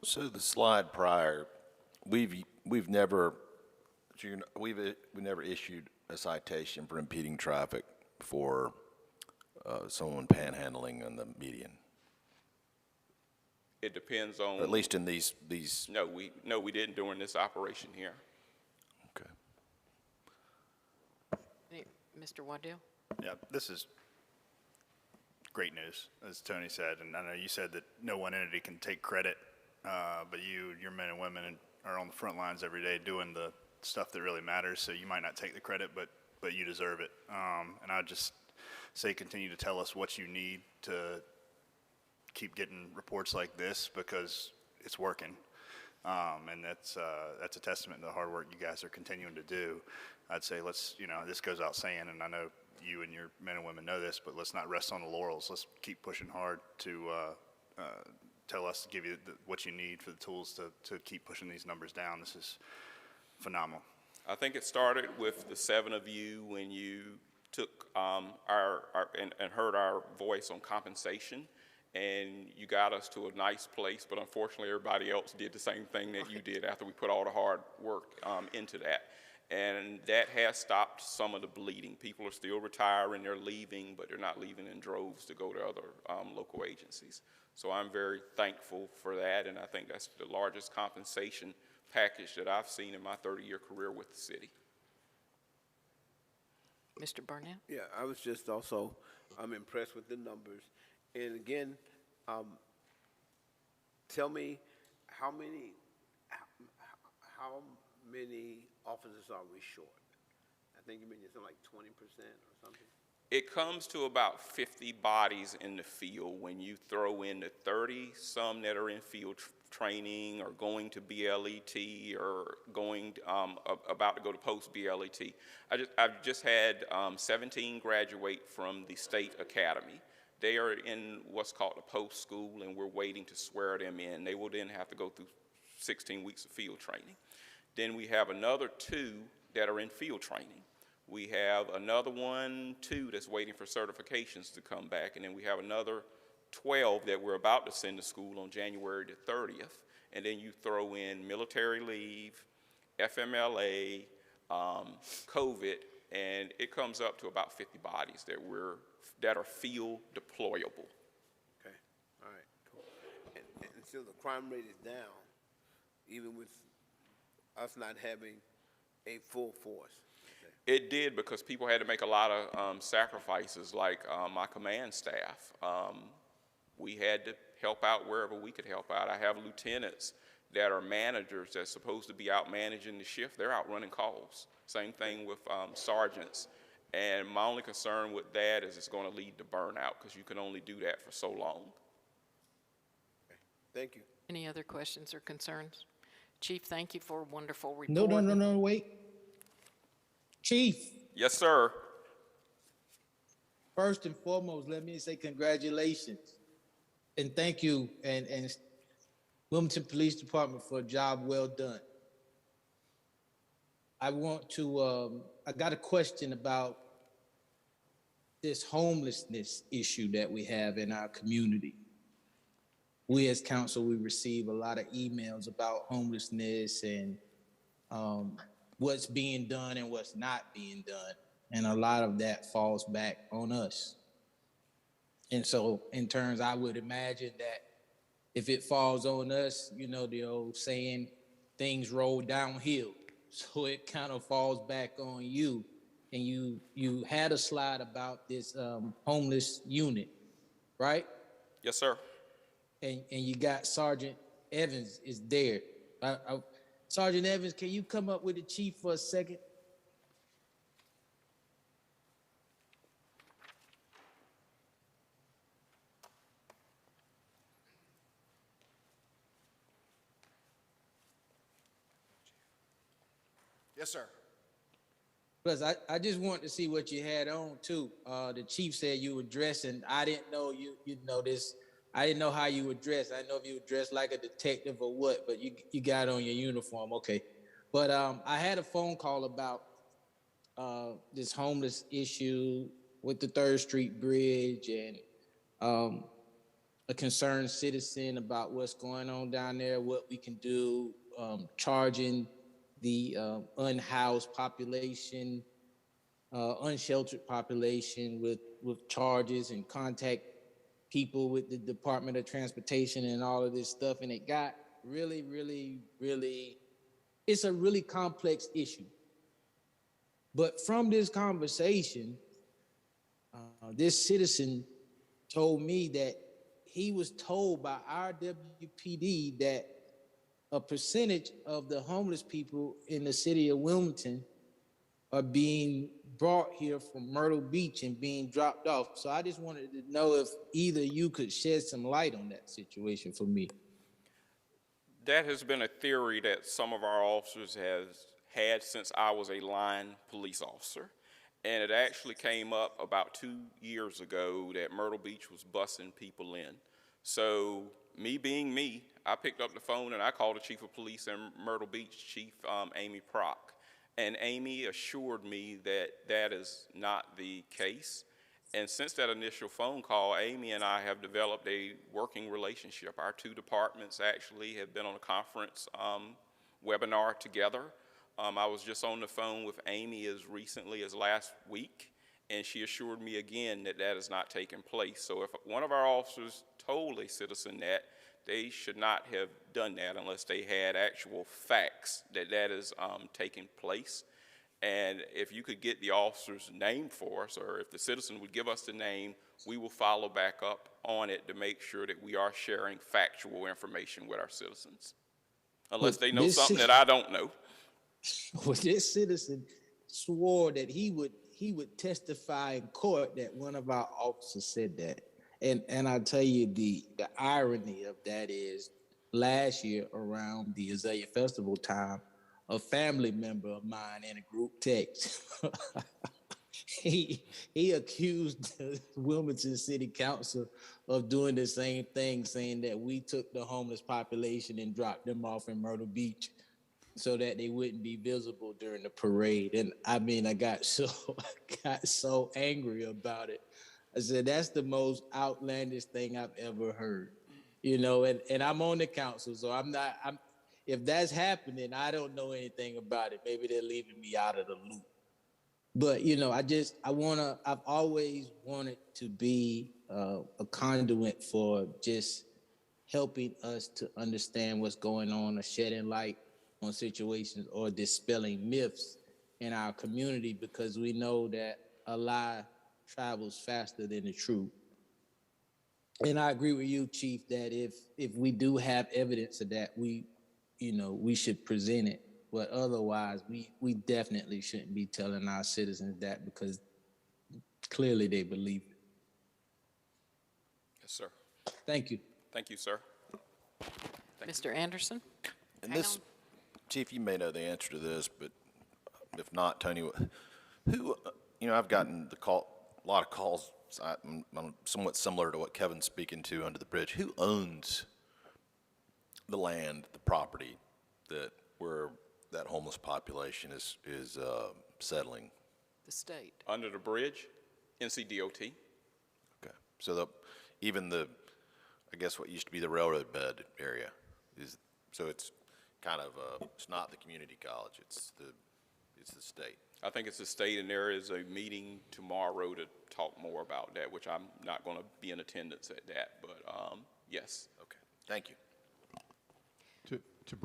So the slide prior, we've never issued a citation for impeding traffic for someone panhandling on the median. It depends on. Or at least in these. No, we didn't during this operation here. Okay. Mr. Waddell? Yeah, this is great news, as Tony said, and I know you said that no one entity can take credit, but your men and women are on the front lines every day doing the stuff that really matters, so you might not take the credit, but you deserve it. And I just say continue to tell us what you need to keep getting reports like this, because it's working. And that's a testament to the hard work you guys are continuing to do. I'd say let's, this goes out saying, and I know you and your men and women know this, but let's not rest on the laurels. Let's keep pushing hard to tell us to give you what you need for the tools to keep pushing these numbers down. This is phenomenal. I think it started with the 7 of you when you took and heard our voice on compensation, and you got us to a nice place, but unfortunately everybody else did the same thing that you did after we put all the hard work into that. And that has stopped some of the bleeding. People are still retiring, they're leaving, but they're not leaving in droves to go to other local agencies. So I'm very thankful for that, and I think that's the largest compensation package that I've seen in my 30-year career with the city. Mr. Burnett? Yeah, I was just also, I'm impressed with the numbers. And again, tell me how many officers are we short? I think you mentioned something like 20% or something. It comes to about 50 bodies in the field when you throw in the 30 some that are in field training or going to BLET or going about to go to post BLET. I've just had 17 graduate from the state academy. They are in what's called a post school, and we're waiting to swear them in. They will then have to go through 16 weeks of field training. Then we have another 2 that are in field training. We have another 2 that's waiting for certifications to come back, and then we have another 12 that we're about to send to school on January the 30th. And then you throw in military leave, FMLA, COVID, and it comes up to about 50 bodies that are field deployable. Okay, all right, cool. And so the crime rate is down, even with us not having a full force. Okay. It did, because people had to make a lot of sacrifices, like my command staff. We had to help out wherever we could help out. I have lieutenants that are managers that's supposed to be out managing the shift. They're out running calls. Same thing with sergeants. And my only concern with that is it's going to lead to burnout, because you can only do that for so long. Okay. Thank you. Any other questions or concerns? Chief, thank you for a wonderful report. No, wait. Chief, Yes, sir. first and foremost, let me say congratulations and thank you and Wilmington Police Department for a job well done. I got a question about this homelessness issue that we have in our community. We as council, we receive a lot of emails about homelessness and what's being done and what's not being done. And a lot of that falls back on us. And so in turns, I would imagine that if it falls on us, you know, the old saying, things roll downhill. So it kind of falls back on you. And you had a slide about this homeless unit, right? Yes, sir. And you got Sergeant Evans is there. Sergeant Evans, can you come up with the chief for a second? Yes, sir. Plus, I just wanted to see what you had on too. The chief said you were dressing. I didn't know you know this. I didn't know how you were dressed. I didn't know if you were dressed like a detective or what, but you got on your uniform. Okay. But I had a phone call about this homeless issue with the 3rd Street Bridge and a concerned citizen about what's going on down there, what we can do, charging the unhoused population, unsheltered population with charges and contact people with the Department of Transportation and all of this stuff. And it got really, really, really, it's a really complex issue. But from this conversation, this citizen told me that he was told by our WPD that a percentage of the homeless people in the city of Wilmington are being brought here from Myrtle Beach and being dropped off. So I just wanted to know if either you could shed some light on that situation for me. That has been a theory that some of our officers have had since I was a line police officer. And it actually came up about 2 years ago that Myrtle Beach was busing people in. So me being me, I picked up the phone and I called the chief of police in Myrtle Beach, Chief Amy Prock. And Amy assured me that that is not the case. And since that initial phone call, Amy and I have developed a working relationship. Our 2 departments actually have been on a conference webinar together. I was just on the phone with Amy as recently as last week, and she assured me again that that has not taken place. So if one of our officers told a citizen that, they should not have done that unless they had actual facts that that is taking place. And if you could get the officer's name for us, or if the citizen would give us the name, we will follow back up on it to make sure that we are sharing factual information with our citizens. Unless they know something that I don't know. Well, this citizen swore that he would testify in court that one of our officers said that. And I'll tell you the irony of that is last year around the Azalea Festival time, a family member of mine in a group text, he accused the Wilmington City Council of doing the same thing, saying that we took the homeless population and dropped them off in Myrtle Beach so that they wouldn't be visible during the parade. And I mean, I got so angry about it. I said, that's the most outlandish thing I've ever heard, you know, and I'm on the council, so if that's happening, I don't know anything about it. Maybe they're leaving me out of the loop. But, you know, I've always wanted to be a conduit for just helping us to understand what's going on, or shedding light on situations, or dispelling myths in our community, because we know that a lie travels faster than the truth. And I agree with you, Chief, that if we do have evidence of that, we should present it. But otherwise, we definitely shouldn't be telling our citizens that, because clearly they believe it. Yes, sir. Thank you. Thank you, sir. Mr. Anderson? And this, Chief, you may know the answer to this, but if not, Tony, who, I've gotten a lot of calls, I'm somewhat similar to what Kevin's speaking to under the bridge. Who owns the land, the property where that homeless population is settling? The state. Under the bridge? NCDOT. Okay, so I guess what used to be the railroad bed area so it's kind of, it's not the community college, it's the state. I think it's the state, and there is a meeting tomorrow to talk more about that, which I'm not going to be in attendance at that, but yes. Okay, thank you. To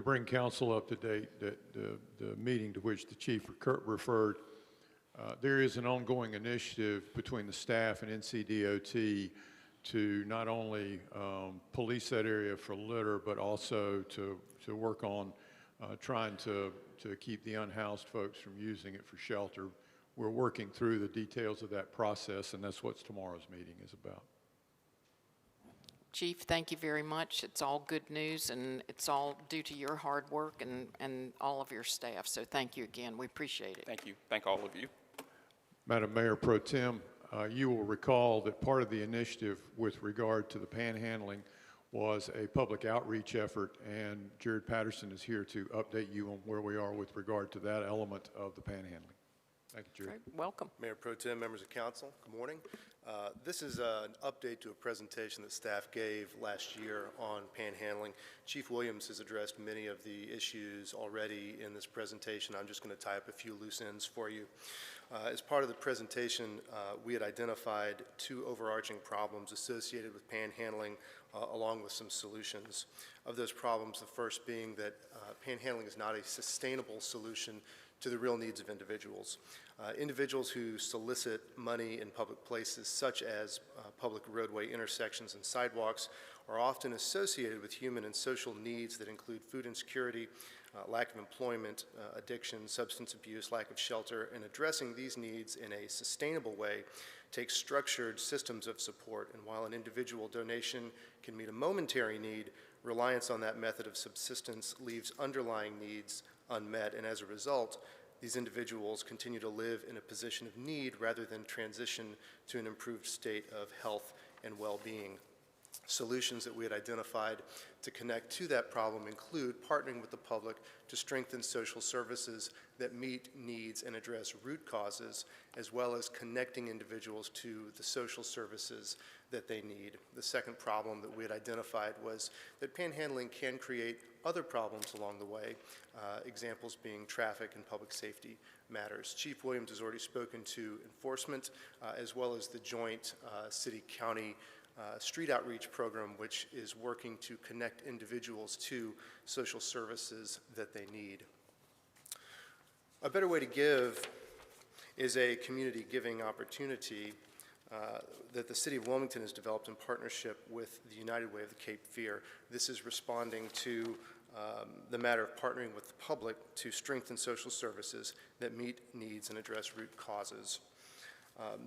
bring council up to date, that the meeting to which the chief referred, there is an ongoing initiative between the staff and NCDOT to not only police that area for litter, but also to work on trying to keep the unhoused folks from using it for shelter. We're working through the details of that process, and that's what tomorrow's meeting is about. Chief, thank you very much. It's all good news, and it's all due to your hard work and all of your staff. So thank you again. We appreciate it. Thank you. Thank all of you. Madam Mayor Pro Tem, you will recall that part of the initiative with regard to the panhandling was a public outreach effort, and Jared Patterson is here to update you on where we are with regard to that element of the panhandling. Thank you, Jared. Great. Welcome. Mayor Pro Tem, members of council, good morning. This is an update to a presentation that staff gave last year on panhandling. Chief Williams has addressed many of the issues already in this presentation. I'm just going to tie up a few loose ends for you. As part of the presentation, we had identified two overarching problems associated with panhandling, along with some solutions. Of those problems, the first being that panhandling is not a sustainable solution to the real needs of individuals. Individuals who solicit money in public places, such as public roadway intersections and sidewalks, are often associated with human and social needs that include food insecurity, lack of employment, addiction, substance abuse, lack of shelter, and addressing these needs in a sustainable way takes structured systems of support. And while an individual donation can meet a momentary need, reliance on that method of subsistence leaves underlying needs unmet, and as a result, these individuals continue to live in a position of need rather than transition to an improved state of health and well-being. Solutions that we had identified to connect to that problem include partnering with the public to strengthen social services that meet needs and address root causes, as well as connecting individuals to the social services that they need. The second problem that we had identified was that panhandling can create other problems along the way, examples being traffic and public safety matters. Chief Williams has already spoken to enforcement, as well as the joint city-county street outreach program, which is working to connect individuals to social services that they need. A better way to give is a community giving opportunity that the City of Wilmington has developed in partnership with the United Way of the Cape Fear. This is responding to the matter of partnering with the public to strengthen social services that meet needs and address root causes.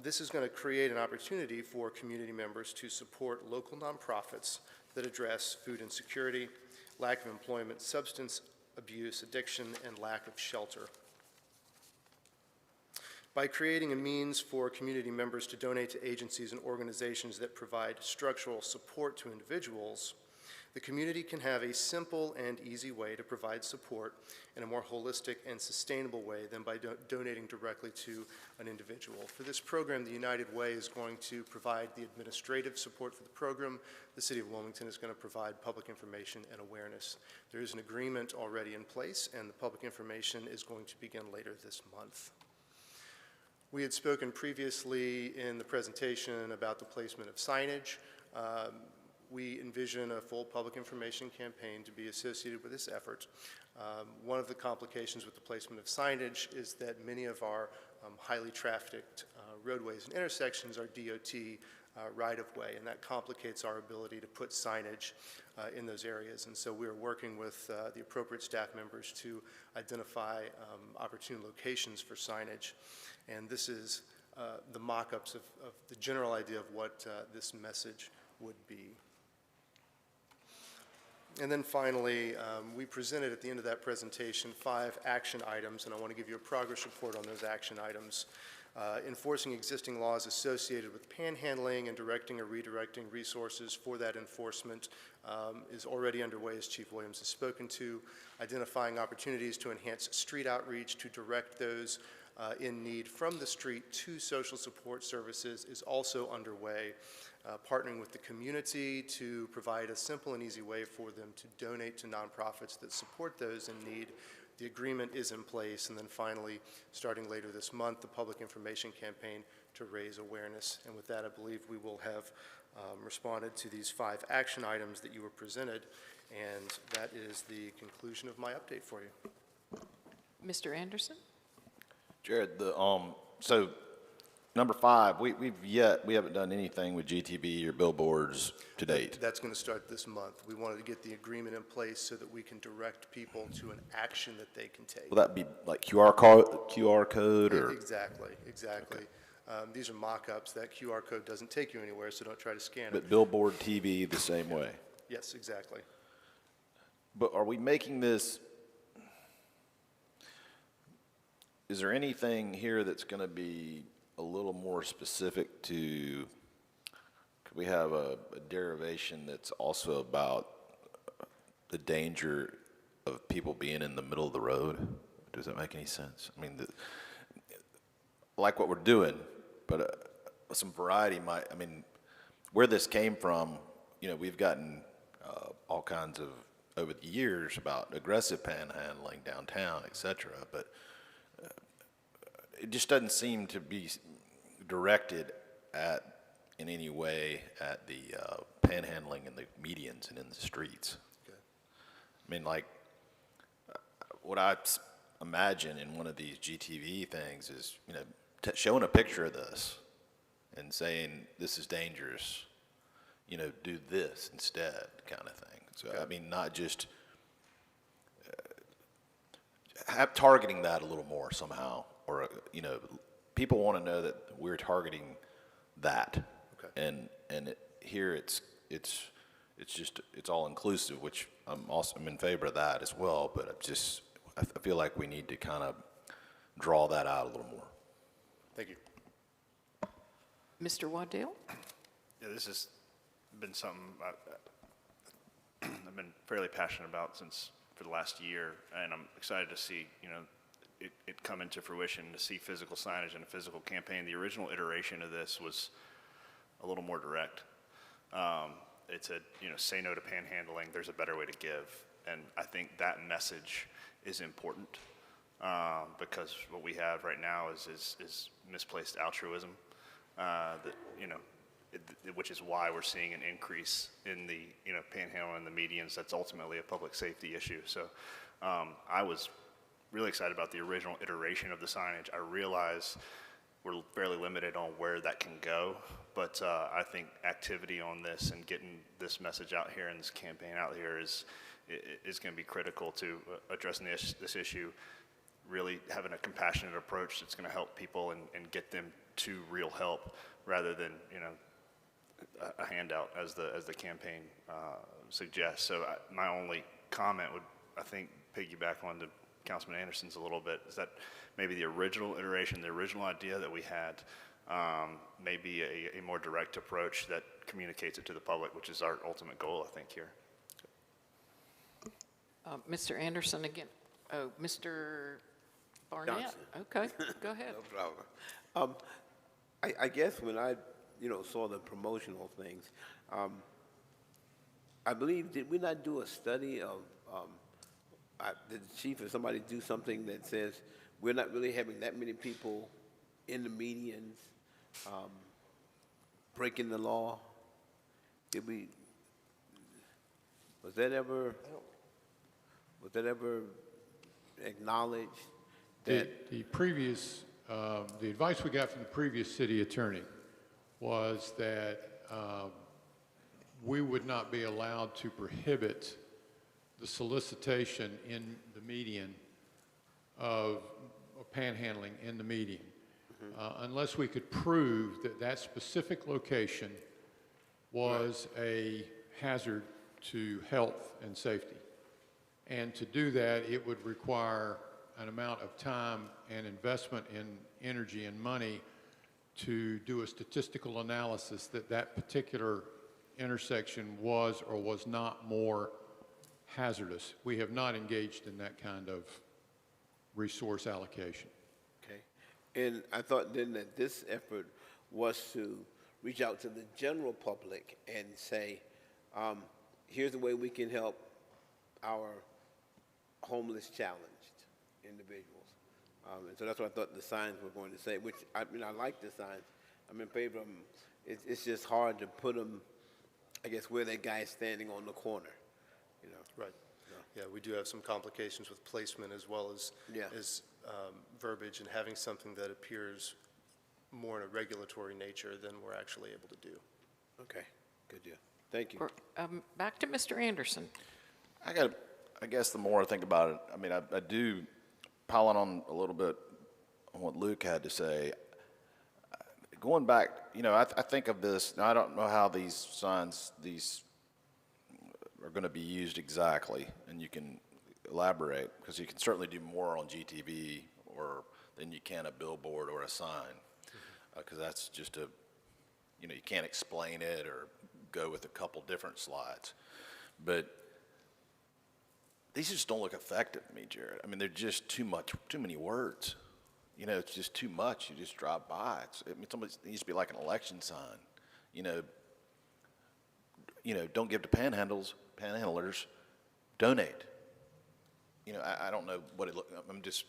This is going to create an opportunity for community members to support local nonprofits that address food insecurity, lack of employment, substance abuse, addiction, and lack of shelter. By creating a means for community members to donate to agencies and organizations that provide structural support to individuals, the community can have a simple and easy way to provide support in a more holistic and sustainable way than by donating directly to an individual. For this program, the United Way is going to provide the administrative support for the program. The City of Wilmington is going to provide public information and awareness. There is an agreement already in place, and the public information is going to begin later this month. We had spoken previously in the presentation about the placement of signage. We envision a full public information campaign to be associated with this effort. One of the complications with the placement of signage is that many of our highly trafficked roadways and intersections are DOT right-of-way, and that complicates our ability to put signage in those areas. And so we're working with the appropriate staff members to identify opportune locations for signage. And this is the mock-ups of the general idea of what this message would be. And then finally, we presented at the end of that presentation 5 action items, and I want to give you a progress report on those action items. Enforcing existing laws associated with panhandling and directing or redirecting resources for that enforcement is already underway, as Chief Williams has spoken to. Identifying opportunities to enhance street outreach to direct those in need from the street to social support services is also underway, partnering with the community to provide a simple and easy way for them to donate to nonprofits that support those in need. The agreement is in place, and then finally, starting later this month, the public information campaign to raise awareness. And with that, I believe we will have responded to these 5 action items that you were presented, and that is the conclusion of my update for you. Mr. Anderson? Jared, so number 5, we haven't done anything with GTV or billboards to date. That's going to start this month. We wanted to get the agreement in place so that we can direct people to an action that they can take. Will that be like QR code or? Exactly. Okay. These are mock-ups. That QR code doesn't take you anywhere, so don't try to scan it. But billboard TV the same way? Yes, exactly. But are we making this, is there anything here that's going to be a little more specific to, could we have a derivation that's also about the danger of people being in the middle of the road? Does that make any sense? I mean, like what we're doing, but some variety might, I mean, where this came from, you know, we've gotten all kinds of, over the years, about aggressive panhandling downtown, et cetera, but it just doesn't seem to be directed at, in any way, at the panhandling in the medians and in the streets. Okay. I mean, like, what I imagine in one of these GTV things is, you know, showing a picture of this and saying, this is dangerous, you know, do this instead, kind of thing. So, I mean, not just targeting that a little more somehow, or, you know, people want to know that we're targeting that. Okay. And here it's just, it's all inclusive, which I'm in favor of that as well, but I feel like we need to kind of draw that out a little more. Thank you. Mr. Waddell? Yeah, this has been something I've been fairly passionate about for the last year, and I'm excited to see, you know, it come into fruition, to see physical signage and a physical campaign. The original iteration of this was a little more direct. It said, you know, say no to panhandling, there's a better way to give. And I think that message is important because what we have right now is misplaced altruism, that, you know, which is why we're seeing an increase in the, you know, panhandling and the medians. That's ultimately a public safety issue. So I was really excited about the original iteration of the signage. I realize we're fairly limited on where that can go, but I think activity on this and getting this message out here and this campaign out here is going to be critical to addressing this issue, really having a compassionate approach that's going to help people and get them to real help rather than, you know, a handout as the campaign suggests. So my only comment would, I think, piggyback on to Councilman Anderson's a little bit, is that maybe the original iteration, the original idea that we had, maybe a more direct approach that communicates it to the public, which is our ultimate goal, I think, here. Mr. Anderson again. Oh, Mr. Barnett? Johnson. Okay, go ahead. No problem. I guess when I, you know, saw the promotional things, I believe, did we not do a study of, did the chief or somebody do something that says we're not really having that many people in the medians breaking the law? Did we, was that ever acknowledged? The previous, the advice we got from the previous city attorney was that we would not be allowed to prohibit the solicitation in the median of panhandling in the median, unless we could prove that that specific location was a hazard to health and safety. And to do that, it would require an amount of time and investment in energy and money to do a statistical analysis that that particular intersection was or was not more hazardous. We have not engaged in that kind of resource allocation. Okay. And I thought then that this effort was to reach out to the general public and say, here's the way we can help our homeless challenged individuals. And so that's what I thought the signs were going to say, which, I mean, I like the signs. I'm in favor of them. It's just hard to put them, I guess, where that guy's standing on the corner, you know. Right. Yeah, we do have some complications with placement as well as, Yeah. verbiage and having something that appears more in a regulatory nature than we're actually able to do. Okay, good deal. Thank you. Back to Mr. Anderson. I guess the more I think about it, I mean, I do, piling on a little bit on what Luke had to say, going back, you know, I think of this, now I don't know how these signs, are going to be used exactly, and you can elaborate, because you can certainly do more on GTV than you can a billboard or a sign, because that's just you know, you can't explain it or go with a couple different slides. But these just don't look effective to me, Jared. I mean, they're just too many words. You know, it's just too much. You just drive by. I mean, it needs to be like an election sign. You know, don't give to panhandlers, donate. You know, I don't know what it looks, I'm just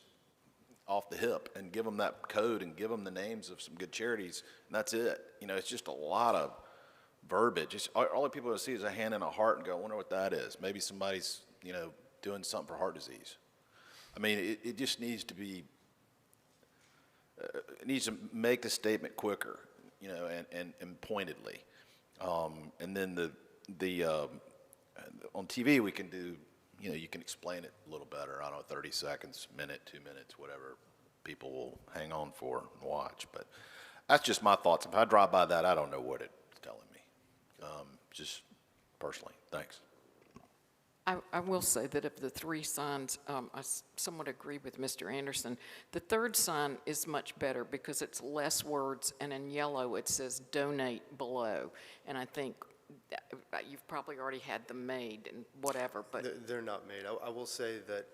off the hip, and give them that code and give them the names of some good charities, and that's it. You know, it's just a lot of verbiage. All the people will see is a hand and a heart and go, I wonder what that is. Maybe somebody's, you know, doing something for heart disease. I mean, it just needs to be, it needs to make the statement quicker, you know, and pointedly. And then on TV we can do, you know, you can explain it a little better. I don't know, 30 seconds, minute, 2 minutes, whatever people will hang on for and watch. But that's just my thoughts. If I drive by that, I don't know what it's telling me. Just personally, thanks. I will say that of the three signs, I somewhat agree with Mr. Anderson. The third sign is much better because it's less words, and in yellow it says donate below. And I think you've probably already had them made and whatever, but They're not made. I will say that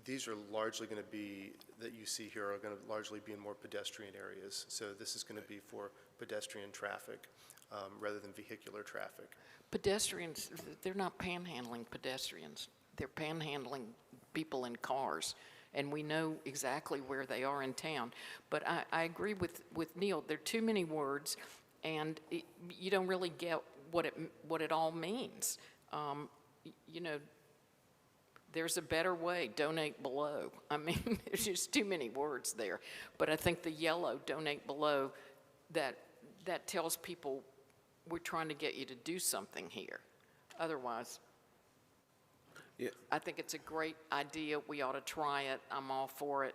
these are largely going to be, that you see here, are going to largely be in more pedestrian areas. So this is going to be for pedestrian traffic rather than vehicular traffic. pedestrians, they're not panhandling pedestrians. They're panhandling people in cars, and we know exactly where they are in town. But I agree with Neil. There are too many words, and you don't really get what it all means. You know, there's a better way, donate below. I mean, there's just too many words there. But I think the yellow, donate below, that tells people we're trying to get you to do something here. Otherwise, Yeah. I think it's a great idea. We ought to try it. I'm all for it.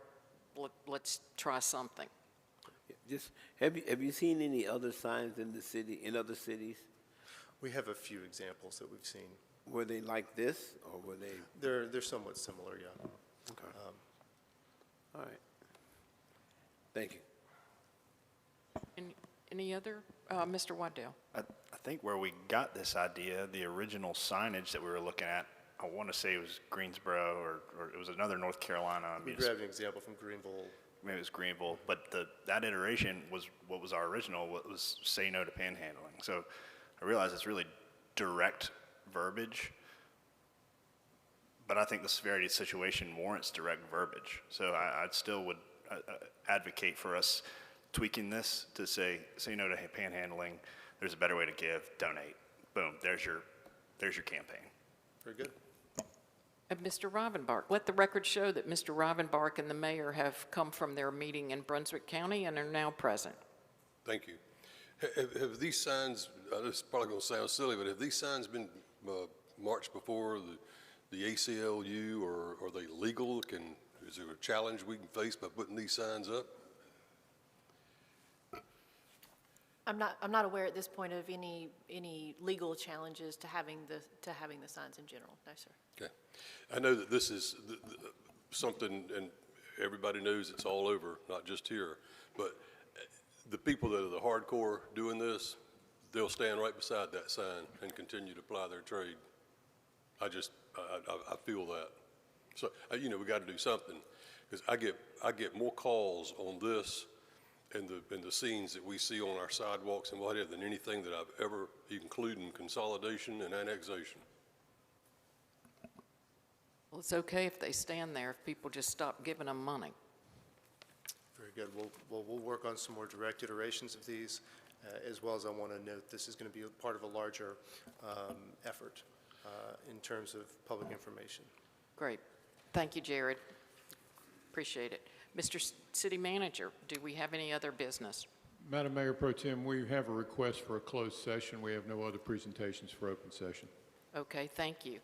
Let's try something. Just, have you seen any other signs in the city, in other cities? We have a few examples that we've seen. Were they like this, or were they? They're somewhat similar, yeah. Okay. All right. Thank you. Any other? Mr. Waddell? I think where we got this idea, the original signage that we were looking at, I want to say it was Greensboro or it was another North Carolina. We grab an example from Greenville. Maybe it was Greenville, but that iteration was what was our original, what was say no to panhandling. So I realize it's really direct verbiage, but I think the severity of the situation warrants direct verbiage. So I still would advocate for us tweaking this to say no to panhandling. There's a better way to give, donate. Boom, there's your campaign. Very good. Mr. Rivenbark, let the record show that Mr. Rivenbark and the mayor have come from their meeting in Brunswick County and are now present. Thank you. Have these signs, this is probably going to sound silly, but have these signs been marched before the ACLU, or are they legal? Is there a challenge we can face by putting these signs up? I'm not aware at this point of any legal challenges to having the signs in general. No, sir. Okay. I know that this is something, and everybody knows it's all over, not just here, but the people that are the hardcore doing this, they'll stand right beside that sign and continue to ply their trade. I feel that. So, we got to do something. Because I get more calls on this and the scenes that we see on our sidewalks and whatever than anything that I've ever, including consolidation and annexation. Well, it's okay if they stand there, if people just stop giving them money. Very good. We'll work on some more direct iterations of these, as well as I want to note this is going to be a part of a larger effort in terms of public information. Great. Thank you, Jared. Appreciate it. Mr. City Manager, do we have any other business? Madam Mayor Pro Tem, we have a request for a closed session. We have no other presentations for open session. Okay, thank you.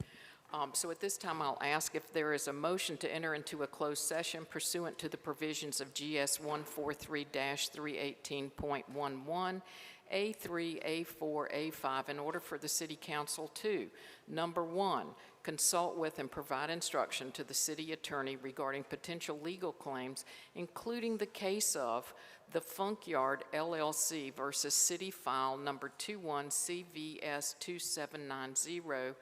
So at this time, I'll ask if there is a motion to enter into a closed session pursuant to the provisions of GS 143-318.11, A3, A4, A5, in order for the City Council to, number one, consult with and provide instruction to the City Attorney regarding potential legal claims, including the case of the Funk Yard LLC versus City File Number 21 CVS 2790,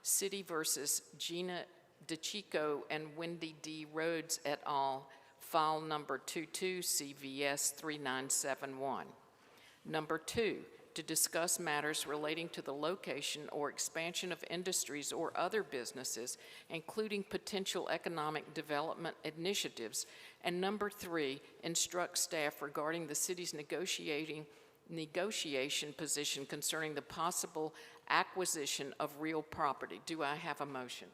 City versus Gina DeChico and Wendy D. Rhodes et al., File Number 22 CVS 3971. Number two, to discuss matters relating to the location or expansion of industries or other businesses, including potential economic development initiatives. And number three, instruct staff regarding the city's negotiation position concerning the possible acquisition of real property. Do I have a motion?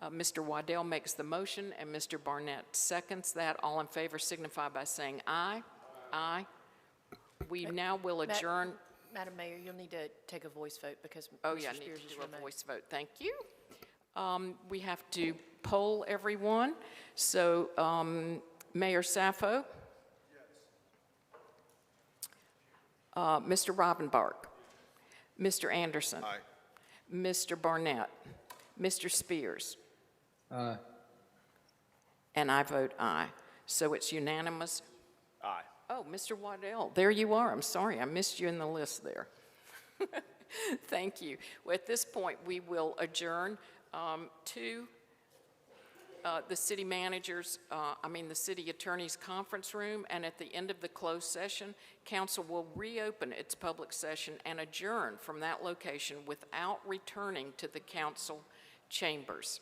Mr. Waddell makes the motion, and Mr. Barnett seconds that. All in favor signify by saying aye. Aye. We now will adjourn. Madam Mayor, you'll need to take a voice vote because Oh, Mr. yeah, I need Spears to is do a remote. voice vote. Thank you. We have to poll everyone. So, Mayor Saffo? Mr. Robinbark? Mr. Anderson? Aye. Mr. Barnett? Mr. Spears? Aye. And I vote aye. So it's unanimous. Aye. Oh, Mr. Waddell, there you are. I'm sorry, I missed you in the list there. Thank you. Well, at this point, we will adjourn to the city manager's, the city attorney's conference room, and at the end of the closed session, council will reopen its public session and adjourn from that location without returning to the council chambers.